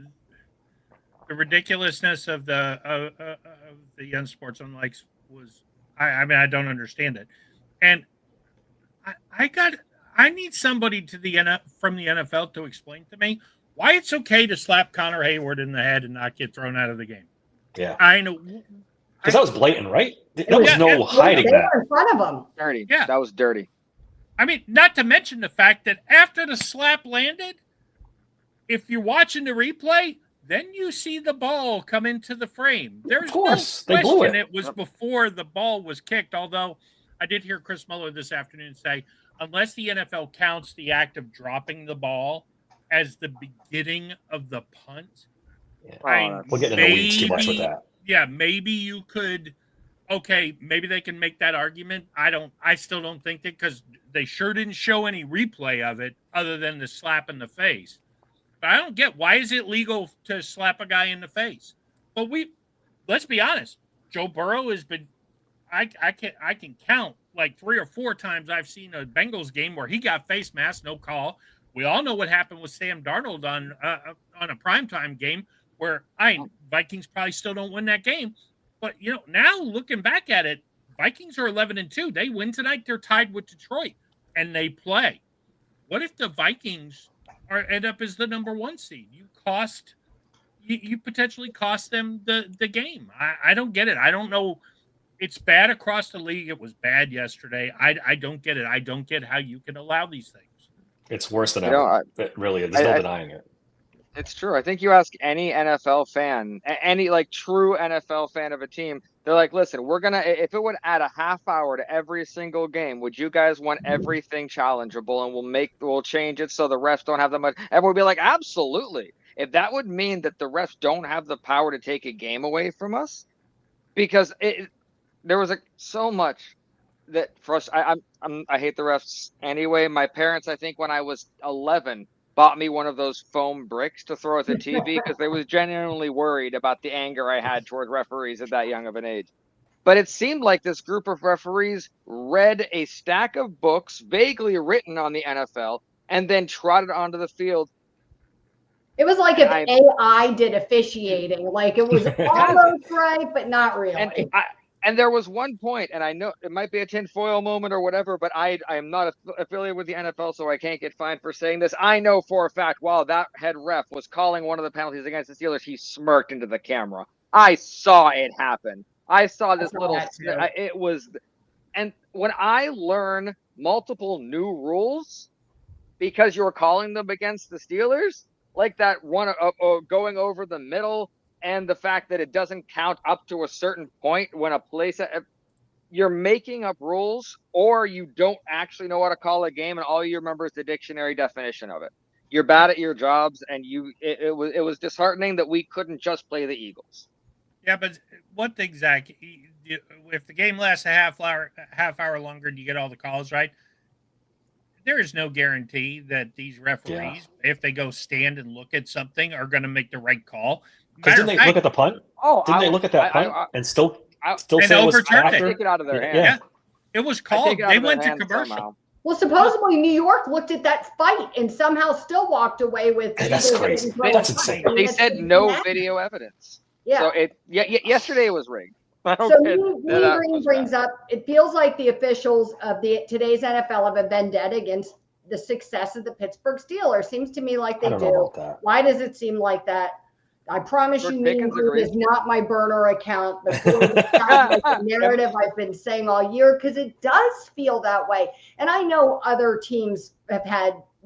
ridiculousness of the unsportsmanlike was. I mean, I don't understand it, and I need somebody from the NFL to explain to me why it's okay to slap Connor Hayward in the head and not get thrown out of the game. Yeah, I know, because that was blatant, right? There was no hiding that in front of him. Dirty. Yeah, that was dirty. I mean, not to mention the fact that after the slap landed, if you're watching the replay, then you see the ball come into the frame. There's no question it was before the ball was kicked, although I did hear Chris Muller this afternoon say, unless the NFL counts the act of dropping the ball as the beginning of the punt, we're getting in the weeds too much with that. Yeah, maybe you could, maybe they can make that argument. I still don't think that, because they sure didn't show any replay of it other than the slap in the face. I don't get, why is it legal to slap a guy in the face? But let's be honest. Joe Burrow has been, I can count like 3 or 4 times I've seen a Bengals game where he got face mask, no call. We all know what happened with Sam Darnold on a primetime game where Vikings probably still don't win that game. But now looking back at it, Vikings are 11-2. They win tonight. They're tied with Detroit, and they play. What if the Vikings end up as the number 1 seed? You potentially cost them the game. I don't get it. I don't know. It's bad across the league. It was bad yesterday. I don't get it. I don't get how you can allow these things. It's worse than ever. Really, there's no denying it. It's true. I think you ask any NFL fan, any like true NFL fan of a team, they're like, listen, if it would add a half hour to every single game, would you guys want everything challengeable and we'll change it so the refs don't have that much? Everyone would be like, absolutely. If that would mean that the refs don't have the power to take a game away from us, because there was so much that for us, I hate the refs anyway. My parents, I think when I was 11, bought me one of those foam bricks to throw at the TV because they was genuinely worried about the anger I had toward referees at that young of an age. But it seemed like this group of referees read a stack of books vaguely written on the NFL and then trotted onto the field. It was like if AI did officiating, like it was almost right, but not really. And there was one point, and I know it might be a tinfoil moment or whatever, but I am not affiliated with the NFL, so I can't get fined for saying this. I know for a fact while that head ref was calling one of the penalties against the Steelers, he smirked into the camera. I saw it happen. I saw this it was, and when I learn multiple new rules because you're calling them against the Steelers, like that one going over the middle, and the fact that it doesn't count up to a certain point when a place you're making up rules, or you don't actually know how to call a game, and all you remember is the dictionary definition of it. You're bad at your jobs, and it was disheartening that we couldn't just play the Eagles. Yeah, but one thing, Zach, if the game lasts a half hour longer and you get all the calls right, there is no guarantee that these referees, if they go stand and look at something, are going to make the right call. Because didn't they look at the punt? Didn't they look at that punt and still say it was after? Take it out of their hands. Yeah, it was called. They went to commercial. Somehow. Well, supposedly New York looked at that fight and somehow still walked away with. That's crazy. That's insane. They said no video evidence. Yeah. So yesterday it was rigged. So me brings up, it feels like the officials of today's NFL have a vendetta against the success of the Pittsburgh Steelers. Seems to me like they do. Why does it seem like that? I promise you, Mean Group is not my burner account. The narrative I've been saying all year, because it does feel that way. And I know other teams have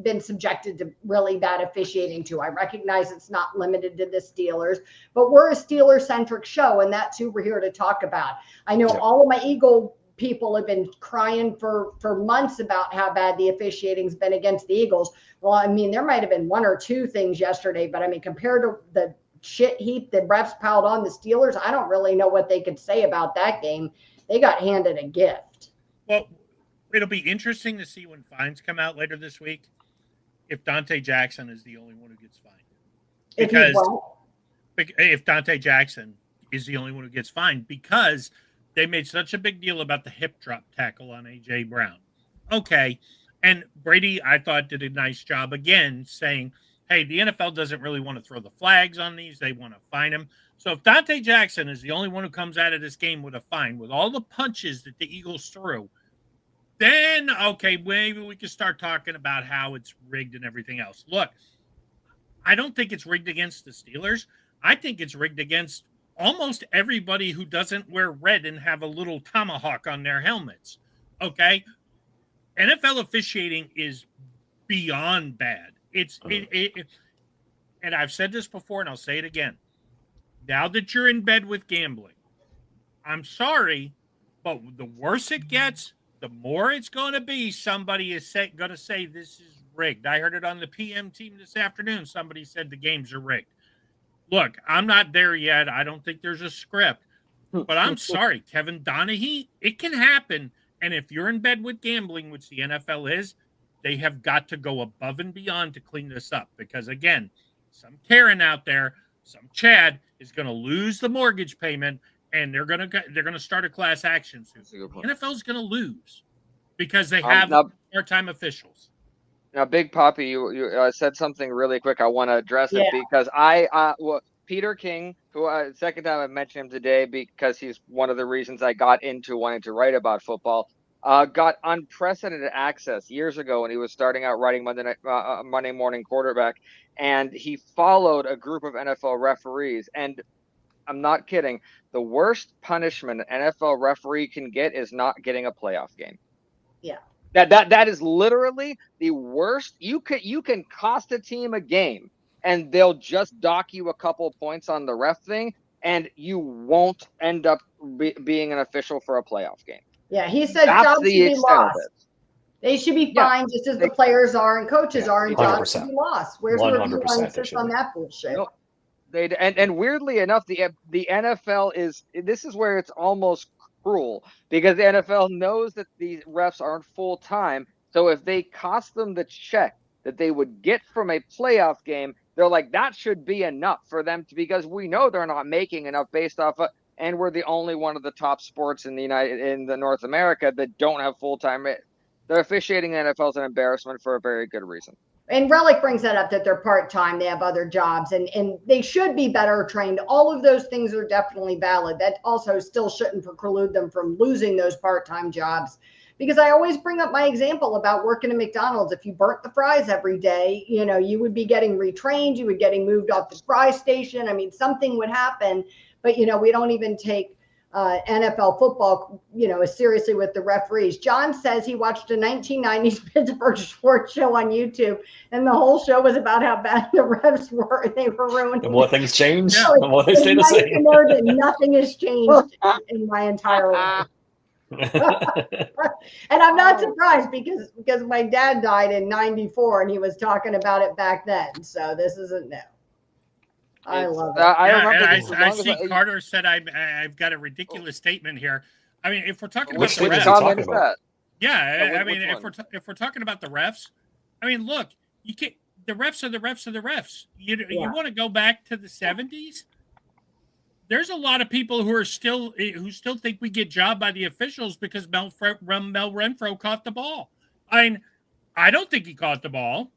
been subjected to really bad officiating too. I recognize it's not limited to the Steelers, but we're a Steeler-centric show, and that's who we're here to talk about. I know all of my Eagle people have been crying for months about how bad the officiating's been against the Eagles. Well, I mean, there might have been one or two things yesterday, but I mean, compared to the shit heap the refs piled on the Steelers, I don't really know what they could say about that game. They got handed a gift. Well, it'll be interesting to see when fines come out later this week if Dante Jackson is the only one who gets fined. Because if Dante Jackson is the only one who gets fined, because they made such a big deal about the hip drop tackle on A.J. Brown. Okay. And Brady, I thought, did a nice job again saying, hey, the NFL doesn't really want to throw the flags on these. They want to fine him. So if Dante Jackson is the only one who comes out of this game with a fine, with all the punches that the Eagles threw, then, okay, maybe we can start talking about how it's rigged and everything else. Look, I don't think it's rigged against the Steelers. I think it's rigged against almost everybody who doesn't wear red and have a little tomahawk on their helmets. Okay? NFL officiating is beyond bad. And I've said this before, and I'll say it again. Now that you're in bed with gambling, I'm sorry, but the worse it gets, the more it's going to be somebody is going to say this is rigged. I heard it on the PM team this afternoon. Somebody said the games are rigged. Look, I'm not there yet. I don't think there's a script. But I'm sorry, Kevin Donahue, it can happen. And if you're in bed with gambling, which the NFL is, they have got to go above and beyond to clean this up. Because, again, some Karen out there, some Chad is going to lose the mortgage payment, and they're going to start a class action soon. The NFL is going to lose because they have part-time officials. Now, Big Poppy, you said something really quick. I want to address it because Peter King, who second time I've mentioned him today because he's one of the reasons I got into wanting to write about football, got unprecedented access years ago when he was starting out writing Monday Morning Quarterback, and he followed a group of NFL referees. And I'm not kidding. The worst punishment an NFL referee can get is not getting a playoff game. Yeah. That is literally the worst. You can cost a team a game, and they'll just dock you a couple points on the ref thing, and you won't end up being an official for a playoff game. Yeah, he said jobs should be lost. They should be fined just as the players are and coaches are, and jobs should be lost. Where's the review on that bullshit? No, and weirdly enough, the NFL this is where it's almost cruel because the NFL knows that these refs aren't full time. So if they cost them the check that they would get from a playoff game, they're like, that should be enough for them because we know they're not making enough based off of, and we're the only one of the top sports in the North America that don't have full time. The officiating in the NFL is an embarrassment for a very good reason. And Relic brings that up, that they're part-time, they have other jobs, and they should be better trained. All of those things are definitely valid. That also still shouldn't preclude them from losing those part-time jobs. Because I always bring up my example about working at McDonald's. If you burnt the fries every day, you would be getting retrained, you would getting moved off the fry station. I mean, something would happen, but we don't even take NFL football, as seriously with the referees. John says he watched a 1990s Pittsburgh sports show on YouTube, and the whole show was about how bad the refs were. They were ruining. The more things change, Yeah. the more they stay the Nice to same. know that nothing has changed in my entire life. And I'm not surprised because my dad died in 94 and he was talking about it back then. So this isn't new. I love it. I Yeah, remember and this as I long as see Carter said I've got a ridiculous statement here. I mean, if we're talking about Which the statement refs, is he talking comment is about? that? yeah, Yeah, I mean, which one? if we're talking about the refs, I mean, look, you can't. The refs are the refs are the refs. You Yeah. want to go back to the 70s? There's a lot of people who still think we get jobbed by the officials because Mel Renfro caught the ball. I don't think he caught the ball,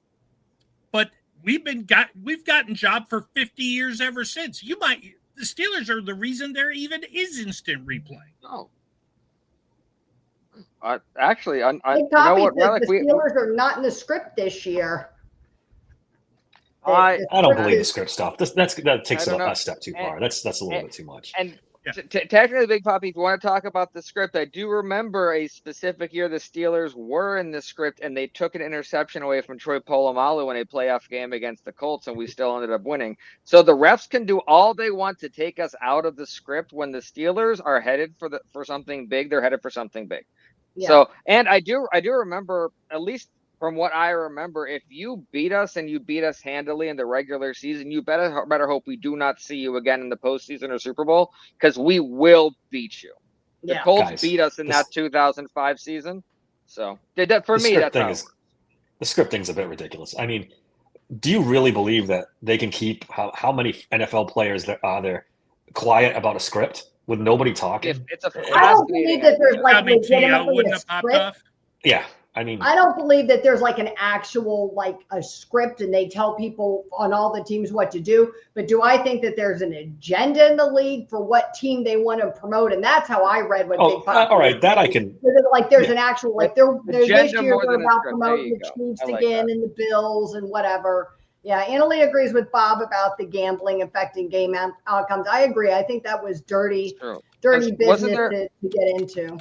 but we've gotten jobbed for 50 years ever since. The Steelers are the reason there even is instant replay. No. Actually, I Big you know Poppy what, says Relic, the Steelers are not in the script this year. I don't believe the script stuff. That takes I don't know. a step too far. That's a little bit too much. And Yeah. technically, Big Poppy, if you want to talk about the script, I do remember a specific year the Steelers were in the script and they took an interception away from Troy Polamalu in a playoff game against the Colts, and we still ended up winning. So the refs can do all they want to take us out of the script. When the Steelers are headed for something big, they're headed for something big. Yeah. So, and I do remember, at least from what I remember, if you beat us and you beat us handily in the regular season, you better hope we do not see you again in the postseason or Super Bowl, because we will beat you. The Yeah. Colts Guys, beat us in that 2005 season. So for me, that's how it works. The script thing's a bit ridiculous. I mean, do you really believe that they can keep how many NFL players there are there quiet about a script with nobody talking? It's a I don't believe that there's like I mean, T.O. legitimately wouldn't a have popped script. off. Yeah, I mean, I don't believe that there's like an actual a script and they tell people on all the teams what to do. But do I think that there's an agenda in the league for what team they want to promote? And that's how I read what Big Pop. all right, that I can. Like there's an actual they're this Agenda year more they're than a about script. There promoting you the go. Chiefs I like again that. and the Bills and whatever. Yeah, Annalie agrees with Bob about the gambling affecting game outcomes. I agree. I think that was dirty Wasn't business there- to get into.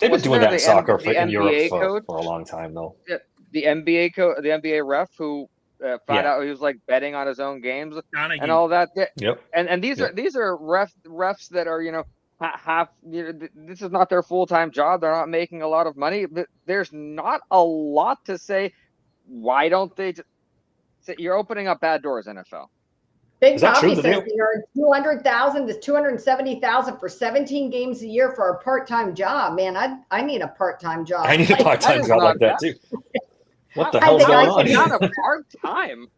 They've been Wasn't doing there that in the soccer the in Europe NBA for coach? a long time, though. The NBA ref who found out he was like betting on his own games Donahue. and all that. Yep. And these are refs that are half. This is not their full-time job. They're not making a lot of money. But there's not a lot to say. Why don't they? You're opening up bad doors, NFL. Big Is that Poppy true? says they earn $200,000 to $270,000 for 17 games a year for a part-time job. Man, I need a part-time job. I need a part-time is job not like that bad. too. What the I hell's think I going can on? Not a part-time.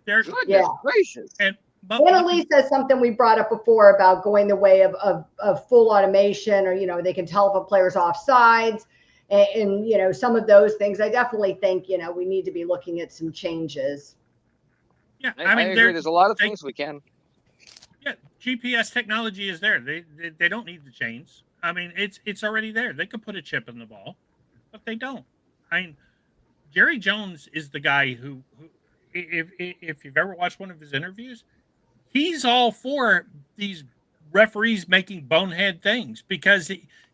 There's Goodness gracious. but Annalie says something we brought up before about going the way of full automation, or they can tell if a player's offsides, and some of those things. I definitely think we need to be looking at some changes. yeah, I mean, agree. There's a lot of things we can. Yeah, GPS technology is there. They don't need the chains. I mean, it's already there. They could put a chip in the ball, but they don't. I mean, Jerry Jones is the guy who if you've ever watched one of his interviews, he's all for these referees making bonehead things, because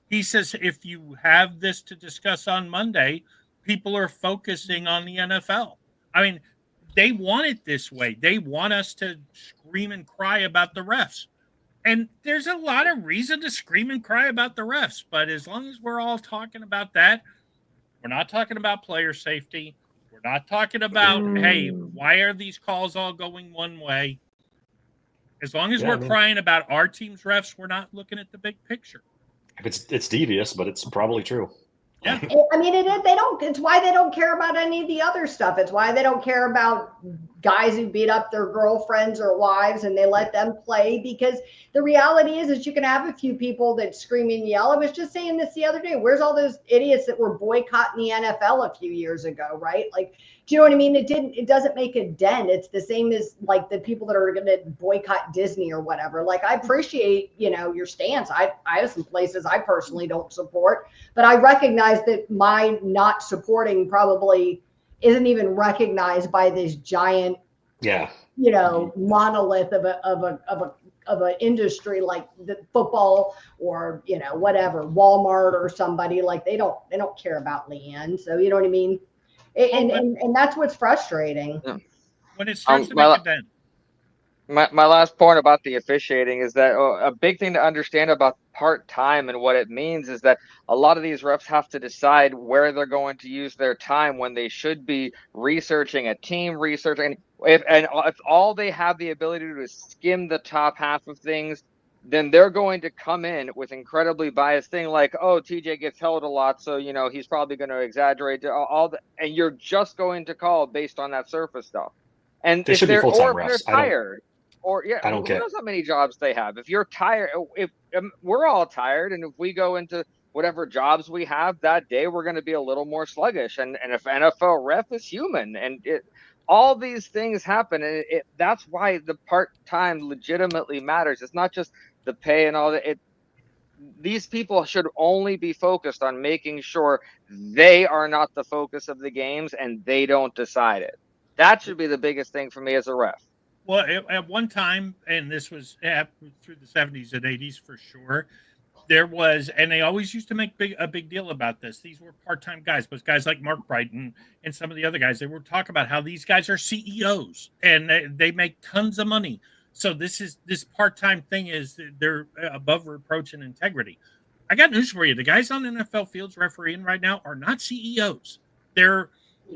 he says if you have this to discuss on Monday, people are focusing on the NFL. I mean, they want it this way. They want us to scream and cry about the refs. And there's a lot of reason to scream and cry about the refs. But as long as we're all talking about that, we're not talking about player safety. We're not talking about, hey, why are these calls all going one way? As long as we're crying about our team's refs, we're not looking at the big picture. It's devious, but it's probably true. I mean, it is. It's why they don't care about any of the other stuff. It's why they don't care about guys who beat up their girlfriends or wives and they let them play, because the reality is you can have a few people that scream and yell. I was just saying this the other day. Where's all those idiots that were boycotting the NFL a few years ago, right? Like, do you know what I mean? It doesn't make a dent. It's the same as like the people that are going to boycott Disney or whatever. Like, I appreciate, your stance. I have some places I personally don't support, but I recognize that my not supporting probably isn't even recognized by this giant, monolith of an industry like the football or whatever, Walmart or somebody. Like, they don't care about Leanne. So you know what I mean? And that's what's frustrating. When it starts to make a dent. My last point about the officiating is that a big thing to understand about part-time and what it means is that a lot of these refs have to decide where they're going to use their time when they should be researching a team, researching. If all they have the ability to do is skim the top half of things, then they're going to come in with incredibly biased thing like, oh, TJ gets held a lot, so he's probably going to exaggerate and you're just going to call based on that surface stuff. And they should be full-time refs. They're tired. I don't care. Who knows how many jobs they have? If you're tired, if we're all tired, and if we go into whatever jobs we have that day, we're going to be a little more sluggish. And if NFL ref is human, and all these things happen, and that's why the part-time legitimately matters. It's not just the pay and all that. These people should only be focused on making sure they are not the focus of the games and they don't decide it. That should be the biggest thing for me as a ref. Well, at one time, and this was through the 70s and 80s for sure, there was, and they always used to make a big deal about this. These were part-time guys, but guys like Mark Brighton and some of the other guys, they would talk about how these guys are CEOs and they make tons of money. So this part-time thing is they're above reproach and integrity. I got news for you. The guys on NFL fields refereeing right now are not CEOs.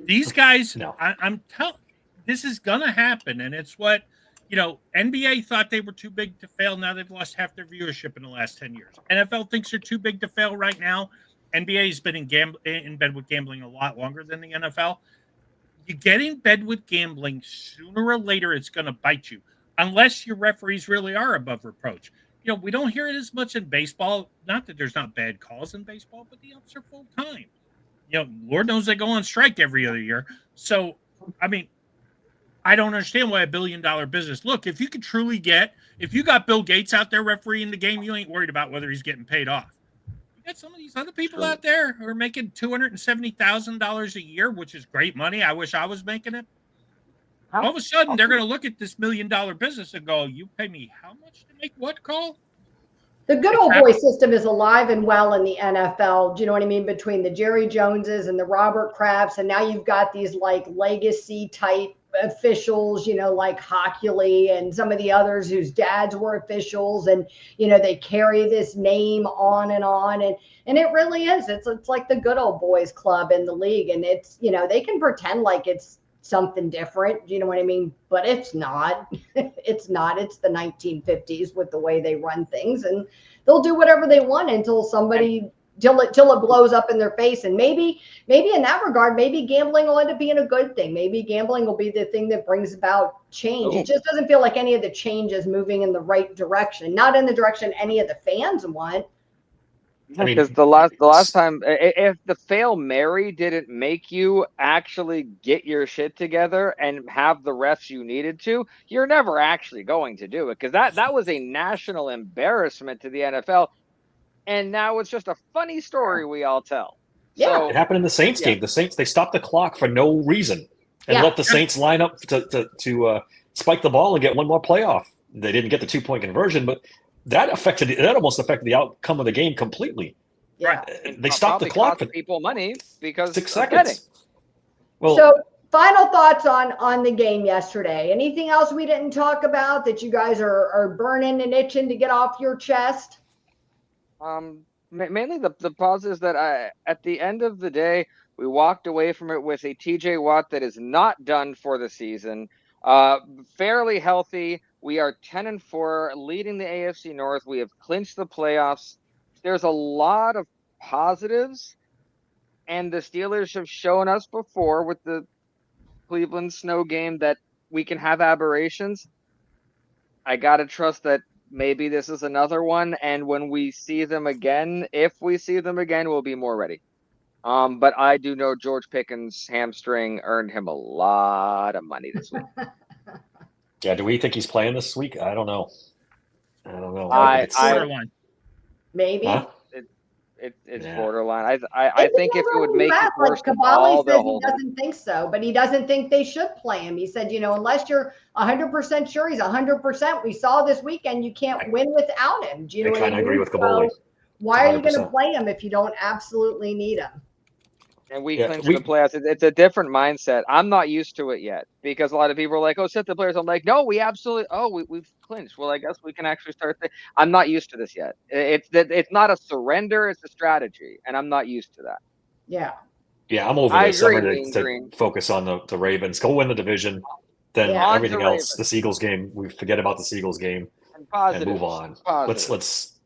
These guys, no. I'm telling you, this is going to happen. And it's what, NBA thought they were too big to fail. Now they've lost half their viewership in the last 10 years. NFL thinks they're too big to fail right now. NBA has been in bed with gambling a lot longer than the NFL. You get in bed with gambling, sooner or later it's going to bite you, unless your referees really are above reproach. We don't hear it as much in baseball. Not that there's not bad calls in baseball, but the umps are full time. Lord knows they go on strike every other year. So, I mean, I don't understand why $1 billion business. Look, if you got Bill Gates out there refereeing the game, you ain't worried about whether he's getting paid off. You got some of these other people out there who are making $270,000 a year, which is great money. I wish I was making it. All of a sudden, they're going to look at this $1 million business and go, "You pay me how much to make what call?" The good old boy system is alive and well in the NFL. Do you know what I mean? Between the Jerry Joneses and the Robert Krafts, and now you've got these like legacy type officials, like Hockley and some of the others whose dads were officials, and they carry this name on, and it really is. It's like the good old boys club in the league, and it's they can pretend like it's something different. Do you know what I mean? But it's not. It's not. It's the 1950s with the way they run things, and they'll do whatever they want until it blows up in their face. And maybe in that regard, maybe gambling will end up being a good thing. Maybe gambling will be the thing that brings about change. It just doesn't feel like any of the change is moving in the right direction, not in the direction any of the fans want. Because the last time, if the Fail Mary didn't make you actually get your shit together and have the refs you needed to, you're never actually going to do it. Because that was a national embarrassment to the NFL. And now it's just a funny story we all tell. Yeah. So, it happened in the Saints game. The Saints, they stopped the clock for no reason and let the Saints line up to spike the ball and get one more playoff. They didn't get the 2-point conversion, but that almost affected the outcome of the game completely. Yeah. They stopped the clock for people money because 6 seconds. Well, so final thoughts on the game yesterday. Anything else we didn't talk about that you guys are burning and itching to get off your chest? Mainly the positives that at the end of the day, we walked away from it with a TJ Watt that is not done for the season, fairly healthy. We are 10-4, leading the AFC North. We have clinched the playoffs. There's a lot of positives, and the Steelers have shown us before with the Cleveland snow game that we can have aberrations. I gotta trust that maybe this is another one, and when we see them again, if we see them again, we'll be more ready. But I do know George Pickens' hamstring earned him a lot of money this week. Yeah, do we think he's playing this week? I don't know. I don't know. I- think it's, Borderline. Maybe. huh? It's Yeah. borderline. I think if it would make it worse like at all, Cavalli they'll says he hold him. doesn't think so, but he doesn't think they should play him. He said, unless you're 100% sure he's 100%, we saw this weekend, you can't win without him. Do you know I what kind I of agree mean? with Cavalli. So why are you going to 100%. play him if you don't absolutely need him? And we Yeah, clinched the playoffs. It's a different mindset. I'm not used to it yet because a lot of people are like, "Oh, sit the players." I'm like, "No, we absolutely. Oh, we've clinched. Well, I guess we can actually start." I'm not used to this yet. It's not a surrender. It's a strategy, and I'm not used to that. Yeah. Yeah, I'm over I this. I'm agree, ready Mean to Green. focus on the Ravens. Go win the division. Then Yeah. On to everything else, Ravens. this Eagles game, we forget about this Eagles game And positive. and move on. Positive. Let's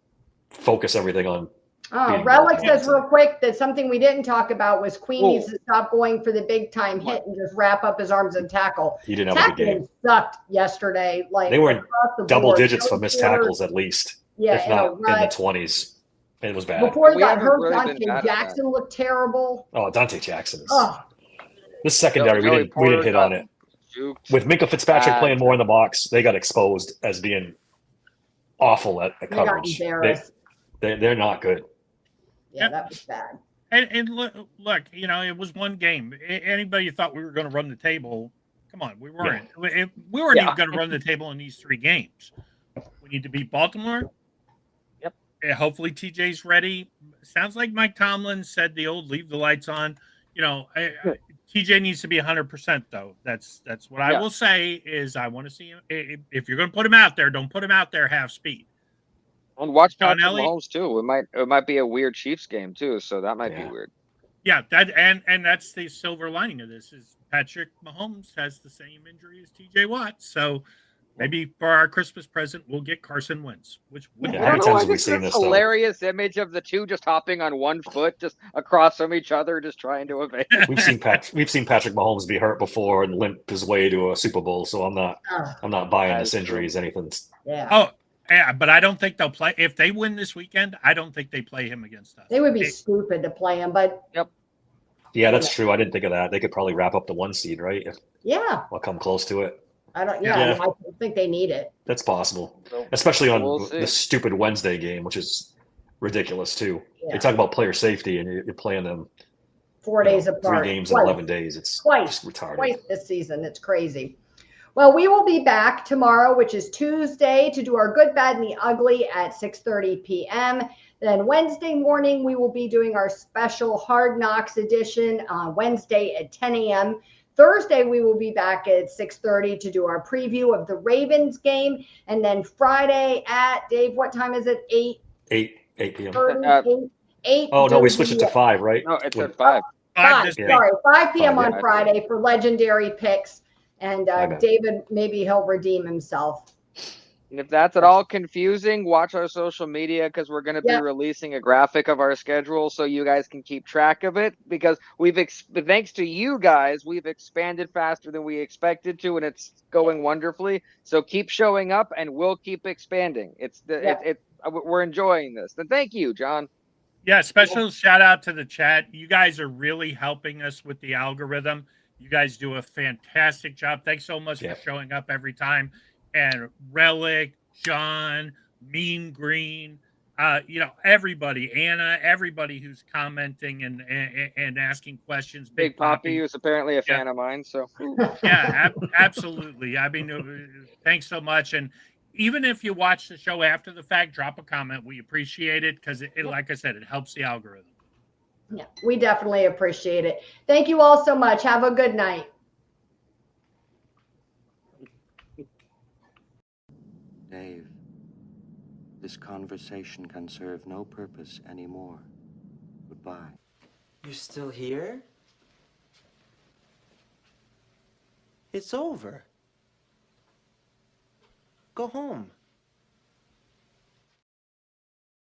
focus everything on. beating Relic Baltimore says real today. quick that something we didn't talk about was Queen Whoa. needs to stop going for the big time hit and just wrap up his arms and tackle. He didn't have a good game. Tackling sucked yesterday. Like They were in across the double board. digits No for missed corners. tackles at least, Yeah, if in a not in the rut. 20s. It was bad. Before We that, haven't Herb really been Dante bad at Jackson looked terrible. Oh, Dante Jackson is. Oh, This secondary, Joey we didn't Porter hit got on it. juked. With Minka Fitzpatrick Bad. playing more in the box, they got exposed as being awful at they got coverage. embarrassed. They're not good. Yeah, that was bad. And look, it was one game. Anybody who thought we were going to run the table, come on, we weren't. We weren't Yeah. even going to run the table in these 3 games. We need to beat Baltimore. Yep. Hopefully TJ's ready. Sounds like Mike Tomlin said the old leave the lights on. TJ needs to be 100% though. That's what I will say is I want to see him. If you're going to put him out there, don't put him out there half speed. And watch John Patrick Elliott. Mahomes too. It might be a weird Chiefs game too, so that might be weird. Yeah, that and that's the silver lining of this is Patrick Mahomes has the same injury as TJ Watt. So maybe for our Christmas present, we'll get Carson Wentz, which would Yeah, I how don't many know times why have we this seen this, though? hilarious image of the two just hopping on one foot, just across from each other, just trying to evade. We've seen Patrick Mahomes be hurt before and limp his way to a Super Bowl, so I'm not buying That this is injury true. as anything. Yeah. Oh, yeah, but I don't think they'll play. If they win this weekend, I don't think they play him against us. They would be stupid to play him, but Yeah, that's true. I didn't think of that. They could probably wrap up the 1 seed, right? If yeah, I'll come close to it. I don't. Yeah. I mean, I don't think they need it. That's possible, So, especially on we'll see. the stupid Wednesday game, which is ridiculous too. Yeah. They talk about player safety, and you're playing them 4 days apart. 3 games in Twice. 11 days. It's Twice. just retarded. Twice this season. It's crazy. Well, we will be back tomorrow, which is Tuesday, to do our good, bad, and the ugly at 6:30 p.m. Then Wednesday morning, we will be doing our special Hard Knocks edition Wednesday at 10 a.m. Thursday, we will be back at 6:30 to do our preview of the Ravens game. And then Friday at, Dave, what time is it? 8 p.m. 8. Oh no, we switched it to 5, right? No, it's When- at 5. 5 this Yeah. week. Sorry, 5 p.m. 5, on yeah. Friday for legendary picks. And My bad. David, maybe he'll redeem himself. And if that's at all confusing, watch our social media because we're going to be Yeah. releasing a graphic of our schedule so you guys can keep track of it. Because thanks to you guys, we've expanded faster than we expected to, and it's going wonderfully. So keep showing up, and we'll keep expanding. We're enjoying this. And thank you, John. Yeah, special shout out to the chat. You guys are really helping us with the algorithm. You guys do a fantastic job. Thanks so much Yeah. for showing up every time. And Relic, John, Mean Green, everybody, Anna, everybody who's commenting and asking questions. Big Poppy, who's apparently a fan of mine. So Yeah, absolutely. I mean, thanks so much. And even if you watch the show after the fact, drop a comment. We appreciate it because, like I said, it helps the algorithm. Yeah, we definitely appreciate it. Thank you all so much. Have a good night. Dave, this conversation can serve no purpose anymore. Goodbye. You're still here? It's over. Go home.